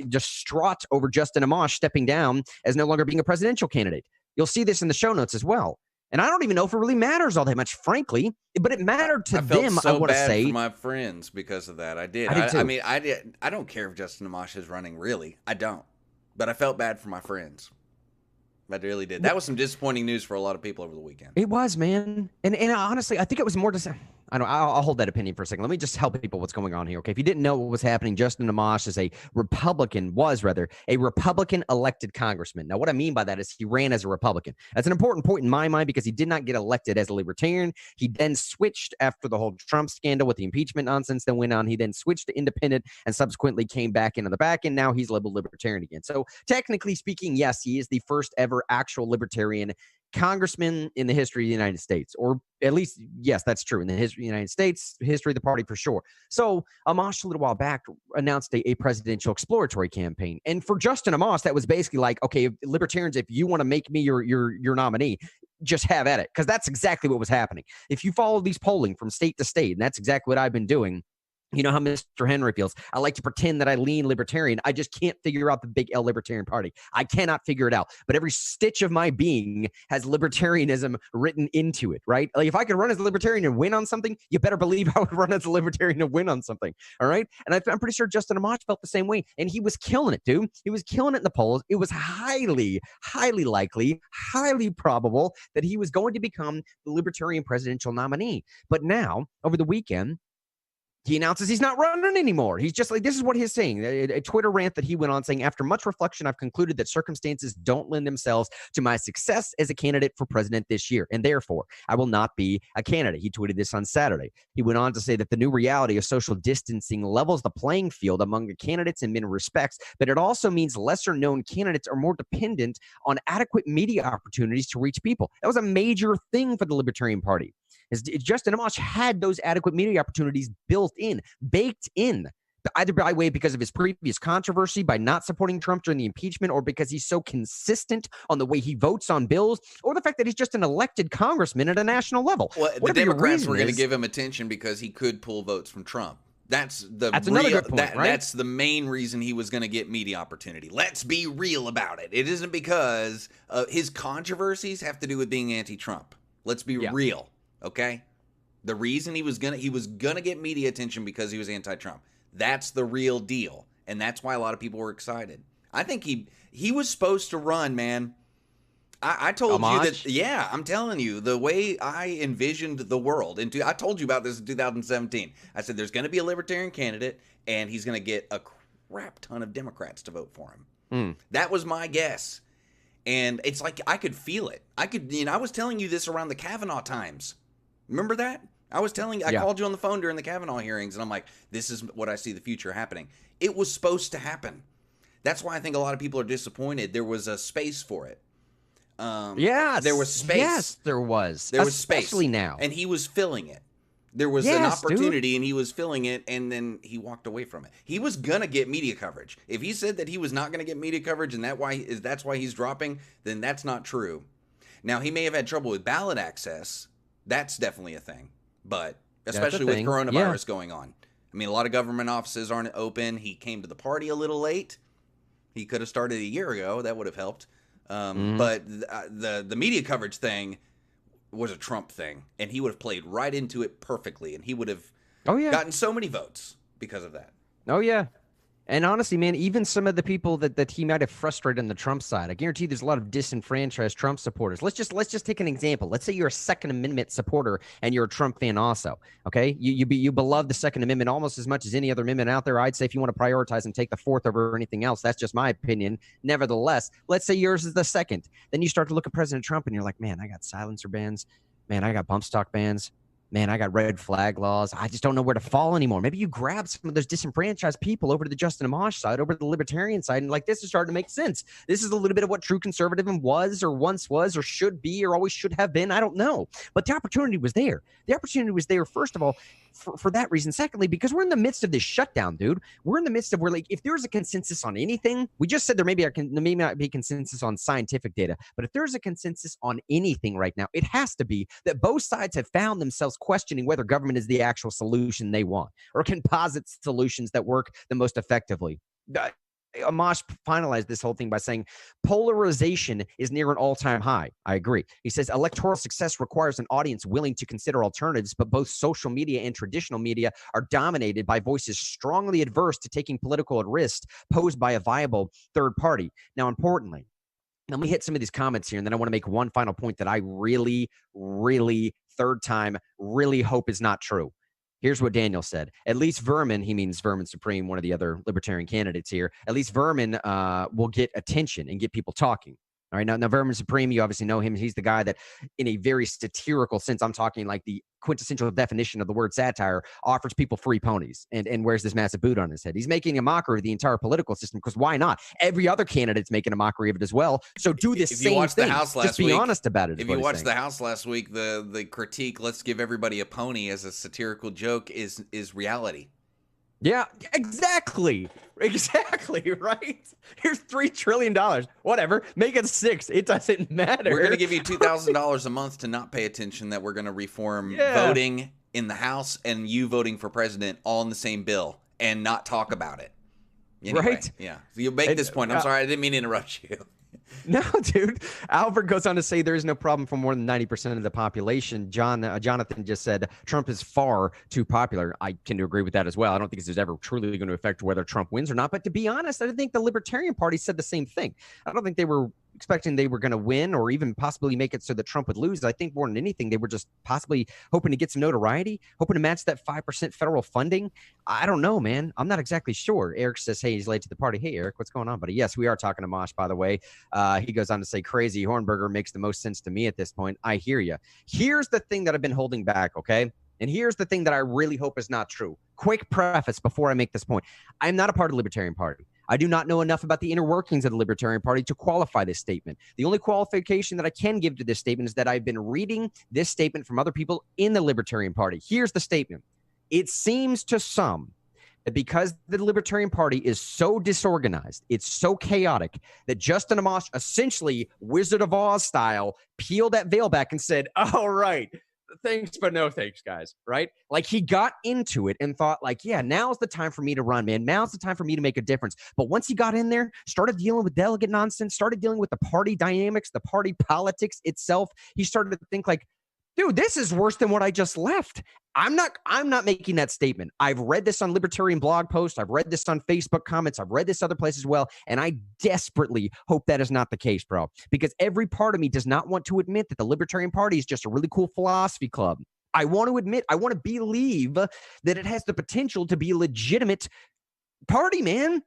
distraught over Justin Amash stepping down as no longer being a presidential candidate. You'll see this in the show notes as well. And I don't even know if it really matters all that much, frankly, but it mattered to them. I want to say, for my friends because of that. I did. I don't care if Justin Amash is running. Really, I don't. But I felt bad for my friends. I really did. That was some disappointing news for a lot of people over the weekend. It was, man. And honestly, I think it was more I'll hold that opinion for a second. Let me just help people what's going on here. Okay. If you didn't know what was happening, Justin Amash is a Republican elected congressman. Now, what I mean by that is he ran as a Republican. That's an important point in my mind because he did not get elected as a libertarian. He then switched after the whole Trump scandal with the impeachment nonsense that went on. He then switched to independent and subsequently came back into the back end. Now he's libertarian again. So technically speaking, yes, he is the first ever actual libertarian congressman in the history of the United States, or at least, yes, that's true in the history of the United States, history of the party for sure. So Amash a little while back announced a presidential exploratory campaign. And for Justin Amash, that was basically like, okay, libertarians, if you want to make me your nominee, just have at it. Because that's exactly what was happening. If you follow these polling from state to state, and that's exactly what I've been doing, you know how Mr. Henry feels. I like to pretend that I lean libertarian. I just can't figure out the big L libertarian party. I cannot figure it out. But every stitch of my being has libertarianism written into it, right? Like if I could run as a libertarian and win on something, you better believe I would run as a libertarian and win on something, all right? And I'm pretty sure Justin Amash felt the same way. And he was killing it, dude. He was killing it in the polls. It was highly, highly likely, highly probable that he was going to become the libertarian presidential nominee. But now, over the weekend, he announces he's not running anymore. He's just like, this is what he's saying. A Twitter rant that he went on saying, after much reflection, I've concluded that circumstances don't lend themselves to my success as a candidate for president this year, and therefore I will not be a candidate. He tweeted this on Saturday. He went on to say that the new reality of social distancing levels the playing field among the candidates in many respects, but it also means lesser known candidates are more dependent on adequate media opportunities to reach people. That was a major thing for the Libertarian Party. Justin Amash had those adequate media opportunities baked in, either by way because of his previous controversy by not supporting Trump during the impeachment, or because he's so consistent on the way he votes on bills, or the fact that he's just an elected congressman at a national level. Well, the Democrats were going to give him attention because he could pull votes from Trump. That's another good point, right? That's the main reason he was going to get media opportunity. Let's be real about it. It isn't because his controversies have to do with being anti-Trump. Let's be real. Okay, the reason he was gonna get media attention because he was anti-Trump. That's the real deal, and that's why a lot of people were excited. I think he was supposed to run, man. I told you that. Yeah, I'm telling you, the way I envisioned the world. I told you about this in 2017. I said there's going to be a libertarian candidate, and he's going to get a crap ton of Democrats to vote for him. That was my guess, and it's like I could feel it. I was telling you this around the Kavanaugh times. Remember that? I called you on the phone during the Kavanaugh hearings, and I'm like, this is what I see the future happening. It was supposed to happen. That's why I think a lot of people are disappointed. There was a space for it. Yes. There was space. Yes, there was. There was space. Especially now. And he was filling it. There was an opportunity, and he was filling it, and then he walked away from it. He was going to get media coverage. If he said that he was not going to get media coverage, and that's why he's dropping, then that's not true. Now, he may have had trouble with ballot access. That's definitely a thing, but especially with coronavirus going on. I mean, a lot of government offices aren't open. He came to the party a little late. He could have started a year ago. That would have helped. But the media coverage thing was a Trump thing, and he would have played right into it perfectly, and he would have gotten so many votes because of that. Oh, yeah. And honestly, man, even some of the people that he might have frustrated on the Trump side, I guarantee there's a lot of disenfranchised Trump supporters. Let's just take an example. Let's say you're a Second Amendment supporter and you're a Trump fan also. Okay, you beloved the Second Amendment almost as much as any other amendment out there. I'd say if you want to prioritize and take the Fourth over anything else, that's just my opinion. Nevertheless, let's say yours is the second. Then you start to look at President Trump and you're like, man, I got silencer bans. Man, I got bump stock bans. Man, I got red flag laws. I just don't know where to fall anymore. Maybe you grab some of those disenfranchised people over to the Justin Amash side, over to the libertarian side, and like, this is starting to make sense. This is a little bit of what true conservatism was or once was or should be or always should have been. I don't know. But the opportunity was there. The opportunity was there, first of all, for that reason. Secondly, because we're in the midst of this shutdown, dude. We're in the midst of where, like, if there's a consensus on anything, we just said there may not be consensus on scientific data, but if there's a consensus on anything right now, it has to be that both sides have found themselves questioning whether government is the actual solution they want or can posit solutions that work the most effectively. Amash finalized this whole thing by saying polarization is near an all-time high. I agree. He says electoral success requires an audience willing to consider alternatives, but both social media and traditional media are dominated by voices strongly adverse to taking political risk posed by a viable third party. Now, importantly, let me hit some of these comments here, and then I want to make one final point that I really, really third time, really hope is not true. Here's what Daniel said. At least Vermin, he means Vermin Supreme, one of the other libertarian candidates here, at least Vermin will get attention and get people talking. All right, now Vermin Supreme, you obviously know him. He's the guy that, in a very satirical sense, I'm talking like the quintessential definition of the word satire, offers people free ponies and wears this massive boot on his head. He's making a mockery of the entire political system, because why not? Every other candidate's making a mockery of it as well. So do this if same you watched thing. The House last Just be week, honest about it. If you watched The House last week, the critique, let's give everybody a pony as a satirical joke, is reality. Yeah, exactly. Exactly, right? Here's $3 trillion. Whatever. Make it 6. It doesn't matter. We're going to give you $2,000 a month to not pay attention that we're going to reform voting in the House and you voting for president all in the same bill and not talk about it. Anyway, right? Yeah. So you make this point. I'm sorry. I didn't mean to interrupt you. No, dude. Albert goes on to say there is no problem for more than 90% of the population. Jonathan just said Trump is far too popular. I tend to agree with that as well. I don't think this is ever truly going to affect whether Trump wins or not. But to be honest, I think the Libertarian Party said the same thing. I don't think they were expecting they were going to win or even possibly make it so that Trump would lose. I think more than anything, they were just possibly hoping to get some notoriety, hoping to match that 5% federal funding. I don't know, man. I'm not exactly sure. Eric says, hey, he's late to the party. Hey, Eric, what's going on, buddy? Yes, we are talking to Mosh, by the way. He goes on to say, crazy Hornberger makes the most sense to me at this point. I hear you. Here's the thing that I've been holding back, okay? And here's the thing that I really hope is not true. Quick preface before I make this point. I am not a part of the Libertarian Party. I do not know enough about the inner workings of the Libertarian Party to qualify this statement. The only qualification that I can give to this statement is that I've been reading this statement from other people in the Libertarian Party. Here's the statement. It seems to some that because the Libertarian Party is so disorganized, it's so chaotic, that Justin Amash, essentially Wizard of Oz style, peeled that veil back and said, all right, thanks, but no thanks, guys, right? Like, he got into it and thought, like, yeah, now's the time for me to run, man. Now's the time for me to make a difference. But once he got in there, started dealing with delegate nonsense, started dealing with the party dynamics, the party politics itself, he started to think like, dude, this is worse than what I just left. I'm not making that statement. I've read this on libertarian blog posts. I've read this on Facebook comments. I've read this other places as well. And I desperately hope that is not the case, bro. Because every part of me does not want to admit that the Libertarian Party is just a really cool philosophy club. I want to believe that it has the potential to be a legitimate party, man.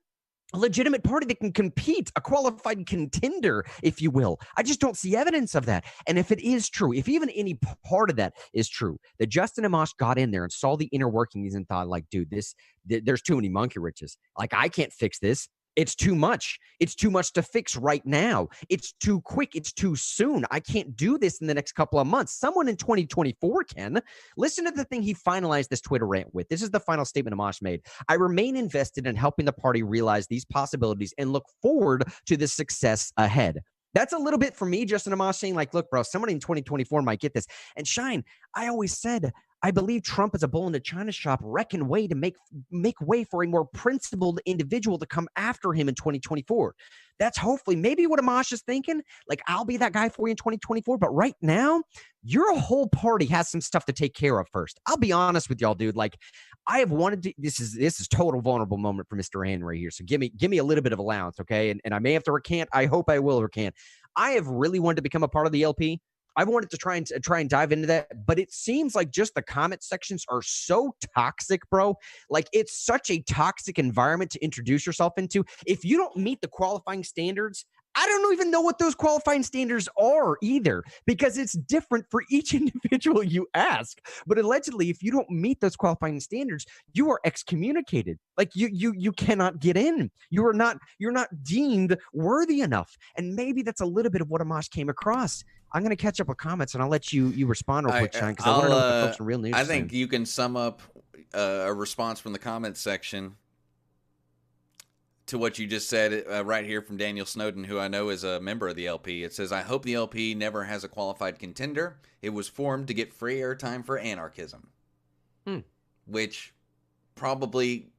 A legitimate party that can compete, a qualified contender, if you will. I just don't see evidence of that. And if it is true, if even any part of that is true, that Justin Amash got in there and saw the inner workings and thought, like, dude, there's too many monkey wrenches. Like, I can't fix this. It's too much. It's too much to fix right now. It's too quick. It's too soon. I can't do this in the next couple of months. Someone in 2024 can. Listen to the thing he finalized this Twitter rant with. This is the final statement Amash made. I remain invested in helping the party realize these possibilities and look forward to the success ahead. That's a little bit for me, Justin Amash, saying, like, look, bro, someone in 2024 might get this. And Shine, I always said, I believe Trump is a bull in a china shop, wrecking way to make way for a more principled individual to come after him in 2024. That's hopefully maybe what Amash is thinking. Like, I'll be that guy for you in 2024. But right now, your whole party has some stuff to take care of first. I'll be honest with y'all, dude. Like, I have wanted to. This is total vulnerable moment for Mr. Henry here. So give me a little bit of allowance, okay? And I may have to recant. I hope I will recant. I have really wanted to become a part of the LP. I wanted to try and dive into that, but it seems like just the comment sections are so toxic, bro. Like, it's such a toxic environment to introduce yourself into. If you don't meet the qualifying standards, I don't even know what those qualifying standards are either, because it's different for each individual you ask. But allegedly, if you don't meet those qualifying standards, you are excommunicated. Like, you cannot get in. You're not deemed worthy enough. And maybe that's a little bit of what Amash came across. I'm going to catch up with comments, and I'll let you respond real quick, Sean, because I want to know what the folks in Real News I think you can sum up a response from the comments section to what you just said right here from Daniel Snowden, who I know is a member of the LP. It says, I hope the LP never has a qualified contender. It was formed to get free airtime for anarchism. Which probably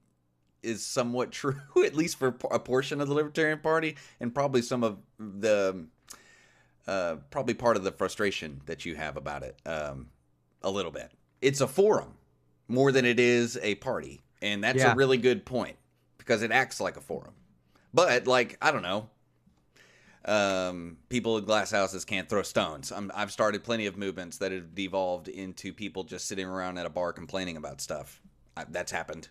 is somewhat true, at least for a portion of the Libertarian Party, and probably some of the... probably part of the frustration that you have about it, a little bit. It's a forum more than it is a party, and that's a really good point because it acts like a forum. But, like, I don't know. People in glass houses can't throw stones. I've started plenty of movements that have devolved into people just sitting around at a bar complaining about stuff. That's happened.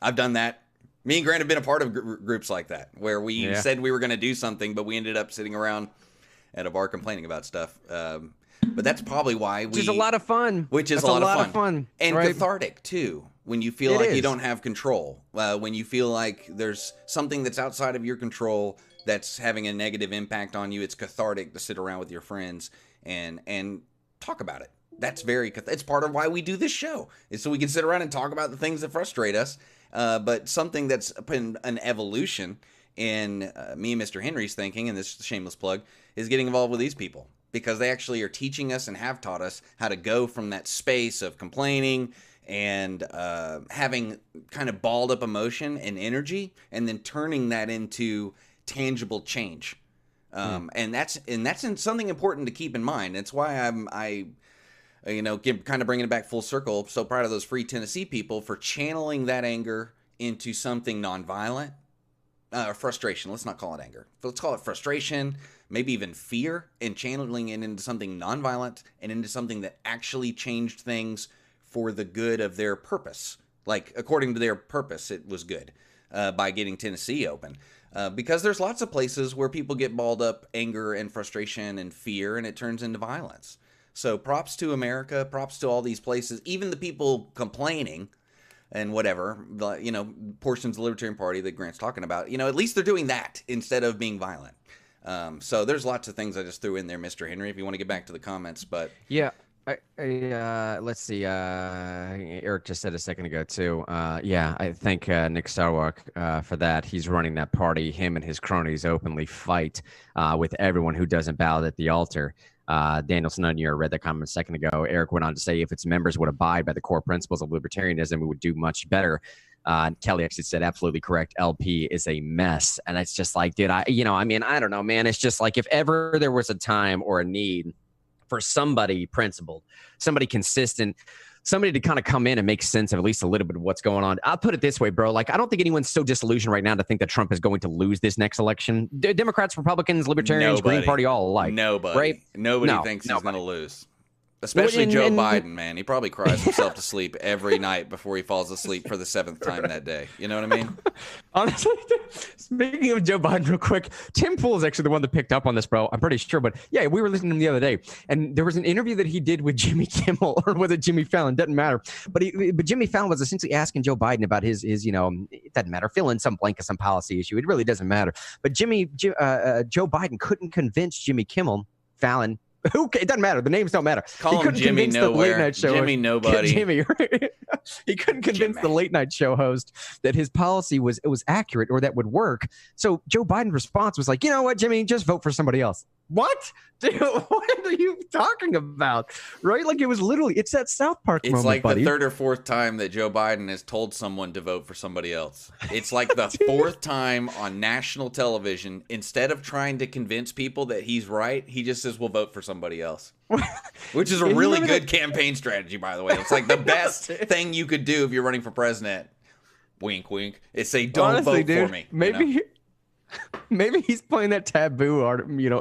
I've done that. Me and Grant have been a part of groups like that, where we said we were going to do something, but we ended up sitting around at a bar complaining about stuff. But that's probably why Which is a lot of fun. Which is that's a lot of fun. And right? cathartic, too. When you feel like you don't have control. When you feel like there's something that's outside of your control that's having a negative impact on you, it's cathartic to sit around with your friends and talk about it. That's it's part of why we do this show. Is so we can sit around and talk about the things that frustrate us. But something that's been an evolution in me and Mr. Henry's thinking, and this shameless plug, is getting involved with these people. Because they actually are teaching us and have taught us how to go from that space of complaining and having kind of balled up emotion and energy, and then turning that into tangible change. And that's something important to keep in mind. That's why I kind of bringing it back full circle. So proud of those Free Tennessee people for channeling that anger into something nonviolent. Frustration. Let's not call it anger. Let's call it frustration, maybe even fear, and channeling it into something nonviolent and into something that actually changed things for the good of their purpose. Like, according to their purpose, it was good by getting Tennessee open. Because there's lots of places where people get balled up anger and frustration and fear, and it turns into violence. So props to America, props to all these places, even the people complaining and whatever, portions of the Libertarian Party that Grant's talking about, at least they're doing that instead of being violent. So there's lots of things I just threw in there, Mr. Henry, if you want to get back to the comments. But yeah, let's see. Eric just said a second ago too. I thank Nick Sarwark for that. He's running that party. Him and his cronies openly fight with everyone who doesn't bow at the altar. Daniel Snudnier read that comment a second ago. Eric went on to say, if its members would abide by the core principles of libertarianism, we would do much better. Kelly actually said, absolutely correct. LP is a mess. And it's just like, dude, I don't know, man. It's just like, if ever there was a time or a need for somebody principled, somebody consistent, somebody to kind of come in and make sense of at least a little bit of what's going on. I'll put it this way, bro. Like, I don't think anyone's so disillusioned right now to think that Trump is going to lose this next election. Democrats, Republicans, Libertarians, Green Party, all alike. Nobody. Right? Nobody thinks he's going to lose. Especially Joe Biden, man. He probably cries himself to sleep every night before he falls asleep for the 7th time that day. You know what I mean? Honestly, speaking of Joe Biden real quick, Tim Pool is actually the one that picked up on this, bro. I'm pretty sure. But yeah, we were listening to him the other day, and there was an interview that he did with Jimmy Kimmel, or was it Jimmy Fallon? Doesn't matter. But Jimmy Fallon was essentially asking Joe Biden about his it doesn't matter, fill in some blank of some policy issue. It really doesn't matter. But Joe Biden couldn't convince Jimmy Kimmel, Fallon, it doesn't matter. The names don't matter. Call him Jimmy Nowhere. The late night show Jimmy Nobody. Jimmy. He couldn't convince the late night show host that his policy was accurate or that would work. So Joe Biden's response was like, you know what, Jimmy, just vote for somebody else. What? Dude, what are you talking about? Right? Like, it was literally, it's that South Park moment, like buddy. The 3rd or 4th time that Joe Biden has told someone to vote for somebody else. It's like the 4th time on national television. Instead of trying to convince people that he's right, he just says, we'll vote for somebody else. Which is a really good campaign strategy, by the way. It's like the best thing you could do if you're running for president. Wink, wink. Is say, don't vote for me. Maybe he's playing that taboo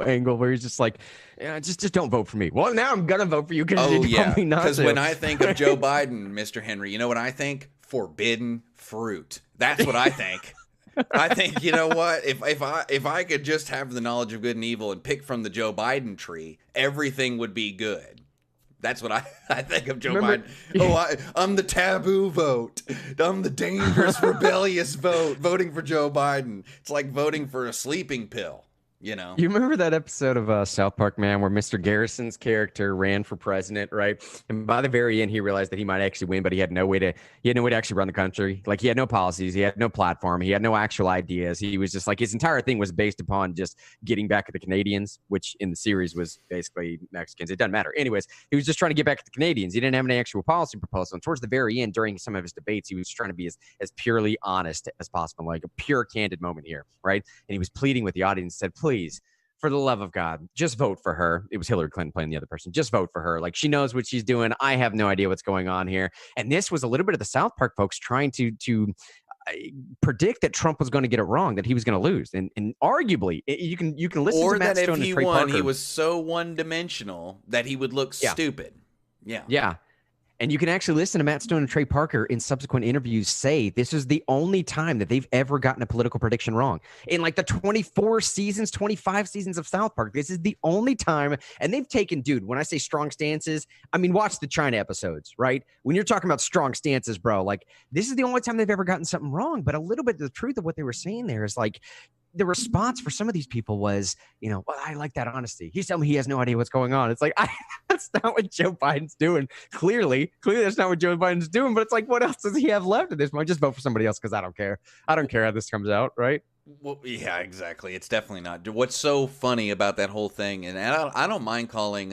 angle where he's just like, just don't vote for me. Well, now I'm gonna vote for you because you told me not to. Because when I think of Joe Biden, Mr. Henry, you know what I think? Forbidden fruit. That's what I think. I think, you know what? If I could just have the knowledge of good and evil and pick from the Joe Biden tree, everything would be good. That's what I think of Joe Biden. Oh, I'm the taboo vote. I'm the dangerous, rebellious vote, voting for Joe Biden. It's like voting for a sleeping pill. You know, you remember that episode of South Park, man, where Mr. Garrison's character ran for president, right? And by the very end, he realized that he might actually win, but he had no way to actually run the country. Like, he had no policies, he had no platform, he had no actual ideas. He was just like, his entire thing was based upon just getting back at the Canadians, which in the series was basically Mexicans. It doesn't matter. Anyways, he was just trying to get back at the Canadians. He didn't have any actual policy proposal. And towards the very end, during some of his debates, he was trying to be as purely honest as possible, like a pure, candid moment here, right? And he was pleading with the audience, said, please, for the love of God, just vote for her. It was Hillary Clinton playing the other person. Just vote for her. Like, she knows what she's doing. I have no idea what's going on here. And this was a little bit of the South Park folks trying to predict that Trump was going to get it wrong, that he was going to lose, and arguably you can listen or to Matt that Stone if and he Trey won, Parker. he was so one-dimensional that he would look stupid. Yeah. And you can actually listen to Matt Stone and Trey Parker in subsequent interviews say this is the only time that they've ever gotten a political prediction wrong. In like the 25 seasons of South Park, this is the only time. And they've taken, dude, when I say strong stances, I mean, watch the China episodes, right? When you're talking about strong stances, bro, like this is the only time they've ever gotten something wrong. But a little bit of the truth of what they were saying there is like, the response for some of these people was, well, I like that honesty. He's telling me he has no idea what's going on. It's like, that's not what Joe Biden's doing. Clearly, that's not what Joe Biden's doing. But it's like, what else does he have left at this point? Just vote for somebody else because I don't care. I don't care how this comes out, right? Well, yeah, exactly. It's definitely not. What's so funny about that whole thing, and I don't mind calling,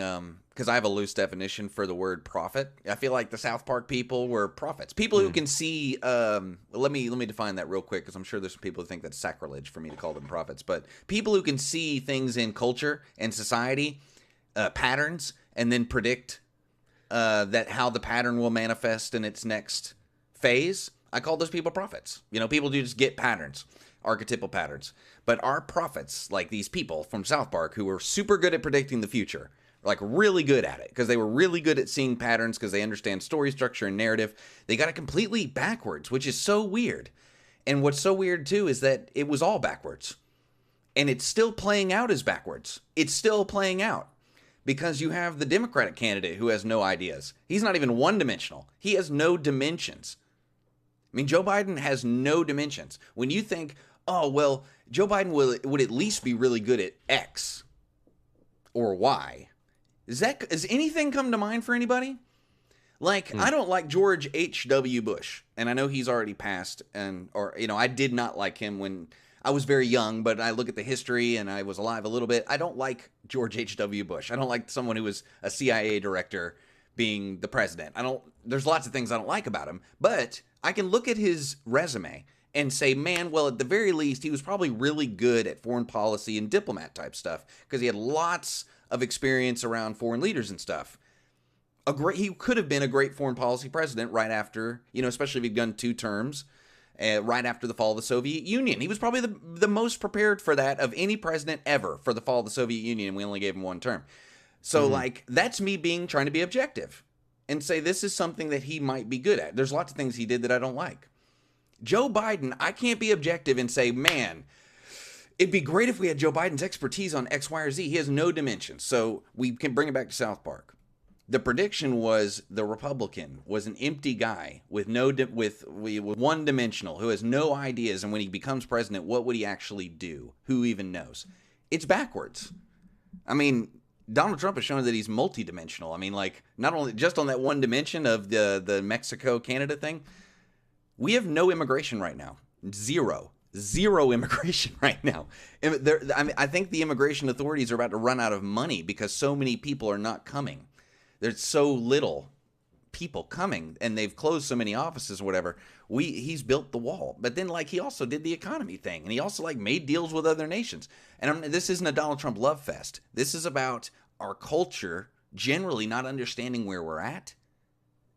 because I have a loose definition for the word prophet. I feel like the South Park people were prophets. People who can see, let me define that real quick, because I'm sure there's some people who think that's sacrilege for me to call them prophets, but people who can see things in culture and society, patterns, and then predict that how the pattern will manifest in its next phase. I call those people prophets. People do just get patterns. Archetypal patterns. But our prophets, like these people from South Park who were super good at predicting the future, like really good at it because they were really good at seeing patterns because they understand story structure and narrative, they got it completely backwards, which is so weird. And what's so weird too is that it was all backwards. And it's still playing out as backwards. It's still playing out because you have the Democratic candidate who has no ideas. He's not even one-dimensional. He has no dimensions. I mean, Joe Biden has no dimensions. When you think, oh, well, Joe Biden would at least be really good at X or Y. Has anything come to mind for anybody? Like, I don't like George H.W. Bush, and I know he's already passed, I did not like him when I was very young, but I look at the history and I was alive a little bit. I don't like George H.W. Bush. I don't like someone who was a CIA director being the president. There's lots of things I don't like about him, but I can look at his resume and say, man, well, at the very least, he was probably really good at foreign policy and diplomat type stuff because he had lots of experience around foreign leaders and stuff. He could have been a great foreign policy president right after, especially if he'd done 2 terms, right after the fall of the Soviet Union. He was probably the most prepared for that of any president ever for the fall of the Soviet Union, and we only gave him 1 term. So, that's me trying to be objective and say this is something that he might be good at. There's lots of things he did that I don't like. Joe Biden, I can't be objective and say, man, it'd be great if we had Joe Biden's expertise on X, Y, or Z. He has no dimensions. So we can bring it back to South Park. The prediction was the Republican was an empty guy with one-dimensional who has no ideas. And when he becomes president, what would he actually do? Who even knows? It's backwards. I mean, Donald Trump has shown that he's multidimensional. I mean, like, not only just on that one dimension of the Mexico-Canada thing, we have no immigration right now. Zero immigration right now. I think the immigration authorities are about to run out of money because so many people are not coming. There's so little people coming, and they've closed so many offices or whatever. He's built the wall, but then he also did the economy thing, and he also made deals with other nations. And this isn't a Donald Trump love fest. This is about our culture generally not understanding where we're at.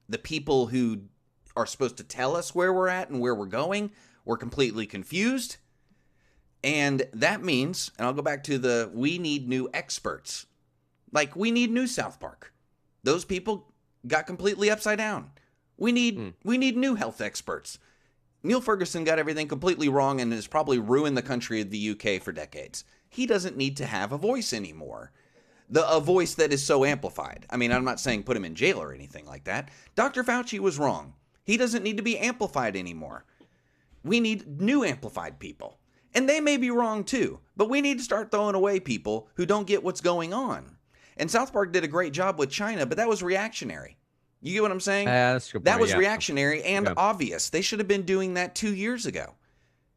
The people who are supposed to tell us where we're at and where we're going, we're completely confused. And that means, and I'll go back to we need new experts. We need new South Park. Those people got completely upside down. We need new health experts. Neil Ferguson got everything completely wrong and has probably ruined the country of the UK for decades. He doesn't need to have a voice anymore. A voice that is so amplified. I mean, I'm not saying put him in jail or anything like that. Dr. Fauci was wrong. He doesn't need to be amplified anymore. We need new amplified people. And they may be wrong too, but we need to start throwing away people who don't get what's going on. And South Park did a great job with China, but that was reactionary. You get what I'm saying? That's a good point, that was reactionary and obvious. They should have been doing that 2 years ago.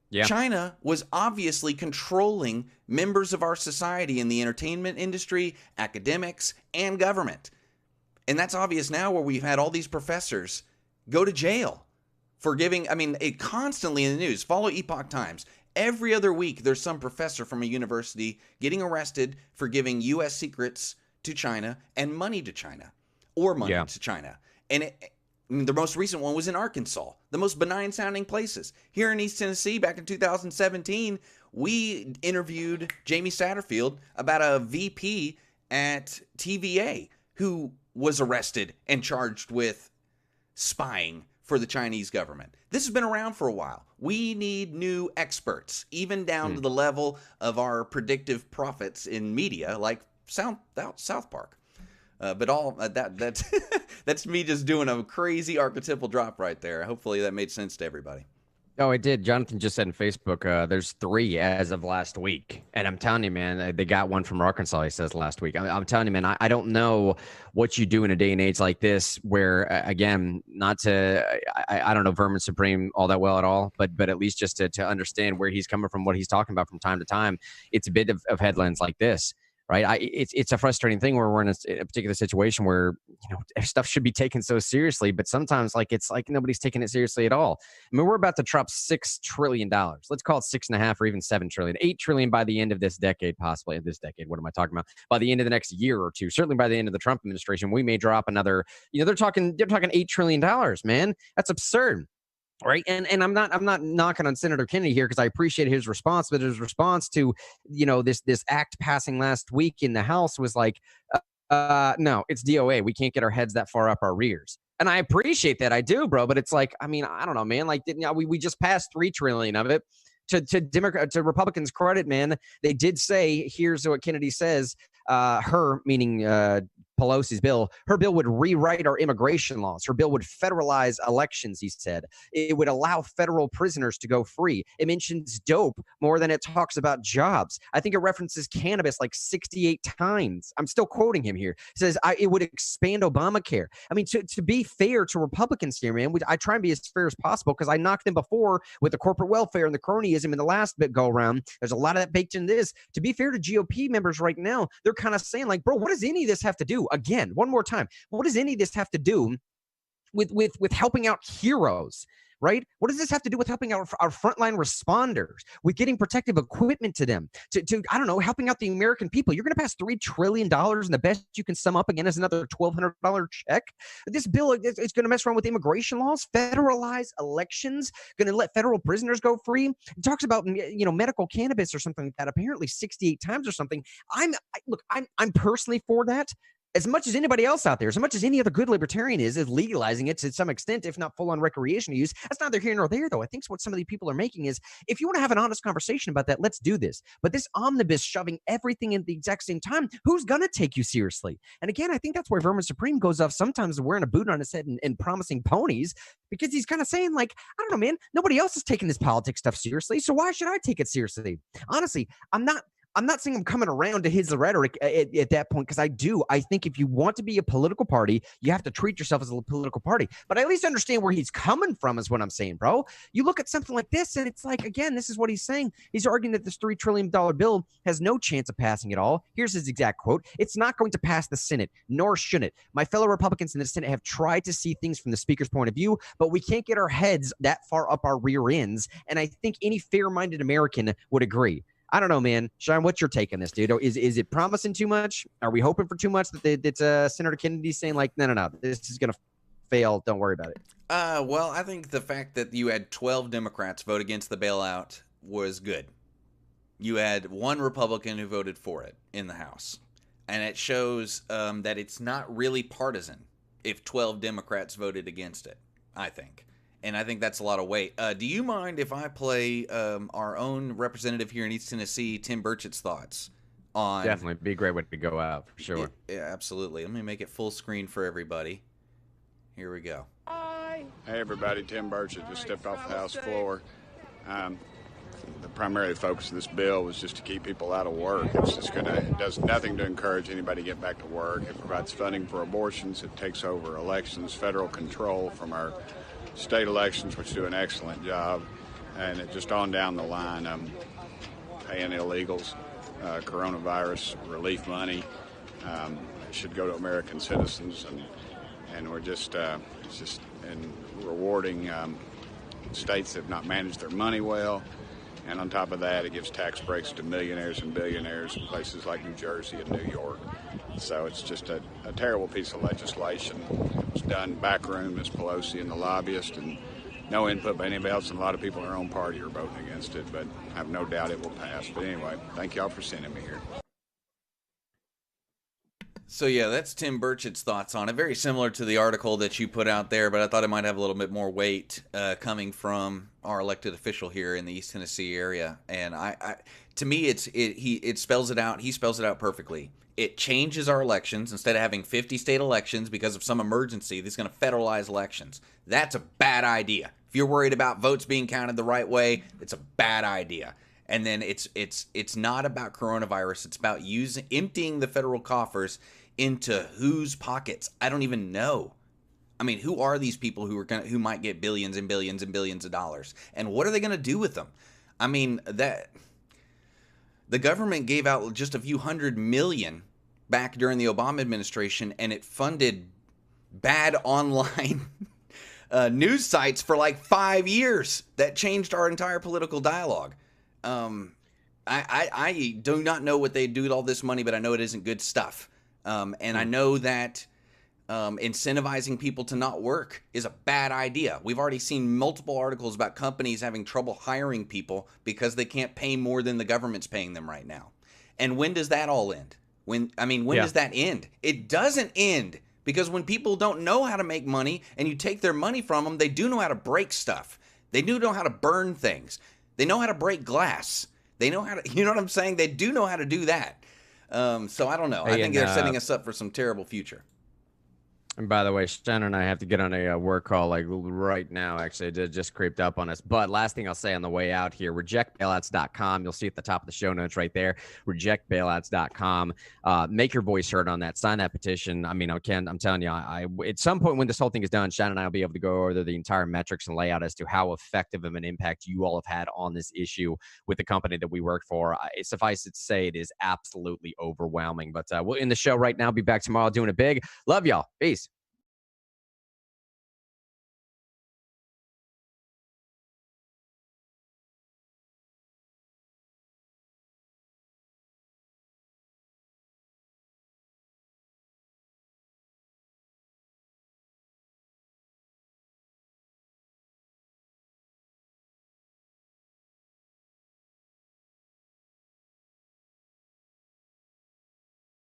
Yeah. China was obviously controlling members of our society in the entertainment industry, academics, and government. And that's obvious now where we've had all these professors go to jail for giving, it constantly in the news. Follow Epoch Times. Every other week, there's some professor from a university getting arrested for giving U.S. secrets to China and money to China or money to China. And I mean, the most recent one was in Arkansas, the most benign sounding places. Here in East Tennessee, back in 2017, we interviewed Jamie Satterfield about a VP at TVA who was arrested and charged with spying for the Chinese government. This has been around for a while. We need new experts, even down to the level of our predictive prophets in media, like South Park. But all that's that's me just doing a crazy archetypal drop right there. Hopefully that made sense to everybody. Oh, it did. Jonathan just said in Facebook, there's 3 as of last week. And I'm telling you, man, they got one from Arkansas, he says, last week. I'm telling you, man, I don't know what you do in a day and age like this where, again, not to, I don't know Vermin Supreme all that well at all, but at least just to understand where he's coming from, what he's talking about from time to time, it's a bit of headlines like this. Right. It's a frustrating thing where we're in a particular situation where, stuff should be taken so seriously, but sometimes it's like nobody's taking it seriously at all. I mean, we're about to drop $6 trillion. Let's call it 6.5 or even 7 trillion, 8 trillion by the end of this decade, possibly this decade. What am I talking about? By the end of the next year or two, certainly by the end of the Trump administration, we may drop another, they're talking $8 trillion, man. That's absurd. Right. And I'm not knocking on Senator Kennedy here because I appreciate his response, but his response to, this act passing last week in the House was like, no, it's DOA. We can't get our heads that far up our rears. And I appreciate that. I do, bro. But it's like, I mean, I don't know, man. Like, we just passed 3 trillion of it. To Republicans' credit, man, they did say, here's what Kennedy says, her, meaning Pelosi's bill, her bill would rewrite our immigration laws. Her bill would federalize elections, he said. It would allow federal prisoners to go free. It mentions dope more than it talks about jobs. I think it references cannabis like 68 times. I'm still quoting him here. It says it would expand Obamacare. I mean, to be fair to Republicans here, man, I try and be as fair as possible because I knocked them before with the corporate welfare and the cronyism in the last bit go around. There's a lot of that baked in this. To be fair to GOP members right now, they're kind of saying like, bro, what does any of this have to do? Again, one more time, what does any of this have to do with helping out heroes? Right? What does this have to do with helping out our frontline responders, with getting protective equipment to them, to I don't know, helping out the American people? You're going to pass $3 trillion, and the best you can sum up again is another $1,200 check. This bill is going to mess around with immigration laws, federalize elections, going to let federal prisoners go free. It talks about medical cannabis or something like that, apparently 68 times or something. I'm personally for that. As much as anybody else out there, as much as any other good libertarian is legalizing it to some extent, if not full-on recreational use. That's neither here nor there, though. I think what some of these people are making is, if you want to have an honest conversation about that, let's do this. But this omnibus shoving everything in the exact same time, who's going to take you seriously? And again, I think that's where Vermin Supreme goes off sometimes wearing a boot on his head and promising ponies, because he's kind of saying like, I don't know, man, nobody else is taking this politics stuff seriously, so why should I take it seriously? Honestly, I'm not saying I'm coming around to his rhetoric at that point, because I think if you want to be a political party, you have to treat yourself as a political party. But I at least understand where he's coming from is what I'm saying, bro. You look at something like this, and it's like, again, this is what he's saying. He's arguing that this $3 trillion bill has no chance of passing at all. Here's his exact quote. It's not going to pass the Senate, nor should it. My fellow Republicans in the Senate have tried to see things from the speaker's point of view, but we can't get our heads that far up our rear ends. And I think any fair-minded American would agree. I don't know, man. Sean, what's your take on this, dude? Is it promising too much? Are we hoping for too much that Senator Kennedy saying like, no, this is going to fail. Don't worry about it. Well, I think the fact that you had 12 Democrats vote against the bailout was good. You had 1 Republican who voted for it in the House. And it shows that it's not really partisan if 12 Democrats voted against it, I think. And I think that's a lot of weight. Do you mind if I play our own representative here in East Tennessee, Tim Burchett's thoughts on... Definitely. Be a great way to go out, for sure. Yeah, absolutely. Let me make it full screen for everybody. Here we go. Hey, everybody. Tim Burchett just stepped off the House floor. The primary focus of this bill was just to keep people out of work. It does nothing to encourage anybody to get back to work. It provides funding for abortions. It takes over elections, federal control from our state elections, which do an excellent job, and it just on down the line, paying illegals, coronavirus relief money, should go to American citizens, and we're just rewarding states that have not managed their money well, and on top of that, it gives tax breaks to millionaires and billionaires in places like New Jersey and New York. So it's just a terrible piece of legislation. It was done backroom, Ms. Pelosi and the lobbyist, and no input by anybody else, and a lot of people in our own party are voting against it, but I have no doubt it will pass. But anyway, thank y'all for sending me here. So yeah, that's Tim Burchett's thoughts on it. Very similar to the article that you put out there, but I thought it might have a little bit more weight coming from our elected official here in the East Tennessee area. And to me, it spells it out. He spells it out perfectly. It changes our elections. Instead of having 50 state elections because of some emergency, this is going to federalize elections. That's a bad idea. If you're worried about votes being counted the right way, it's a bad idea. And then it's not about coronavirus. It's about emptying the federal coffers into whose pockets? I don't even know. I mean, who are these people who might get billions and billions and billions of dollars? And what are they going to do with them? I mean, that the government gave out just a few $100 million back during the Obama administration, and it funded bad online news sites for like 5 years. That changed our entire political dialogue. I do not know what they do with all this money, but I know it isn't good stuff. And I know that incentivizing people to not work is a bad idea. We've already seen multiple articles about companies having trouble hiring people because they can't pay more than the government's paying them right now. And when does that all end? When does that end? It doesn't end, because when people don't know how to make money and you take their money from them, they do know how to break stuff. They do know how to burn things. They know how to break glass. They know how to, you know what I'm saying? They do know how to do that. So I don't know. I think they're setting us up for some terrible future. And by the way, Shannon and I have to get on a work call like right now. Actually, it just creeped up on us. But last thing I'll say on the way out here, rejectbailouts.com. You'll see at the top of the show notes right there, rejectbailouts.com. Make your voice heard on that. Sign that petition. I mean, I'm telling you, at some point when this whole thing is done, Shannon and I will be able to go over the entire metrics and layout as to how effective of an impact you all have had on this issue with the company that we work for. Suffice it to say, it is absolutely overwhelming. But we'll end the show right now. Be back tomorrow doing it big. Love y'all. Peace.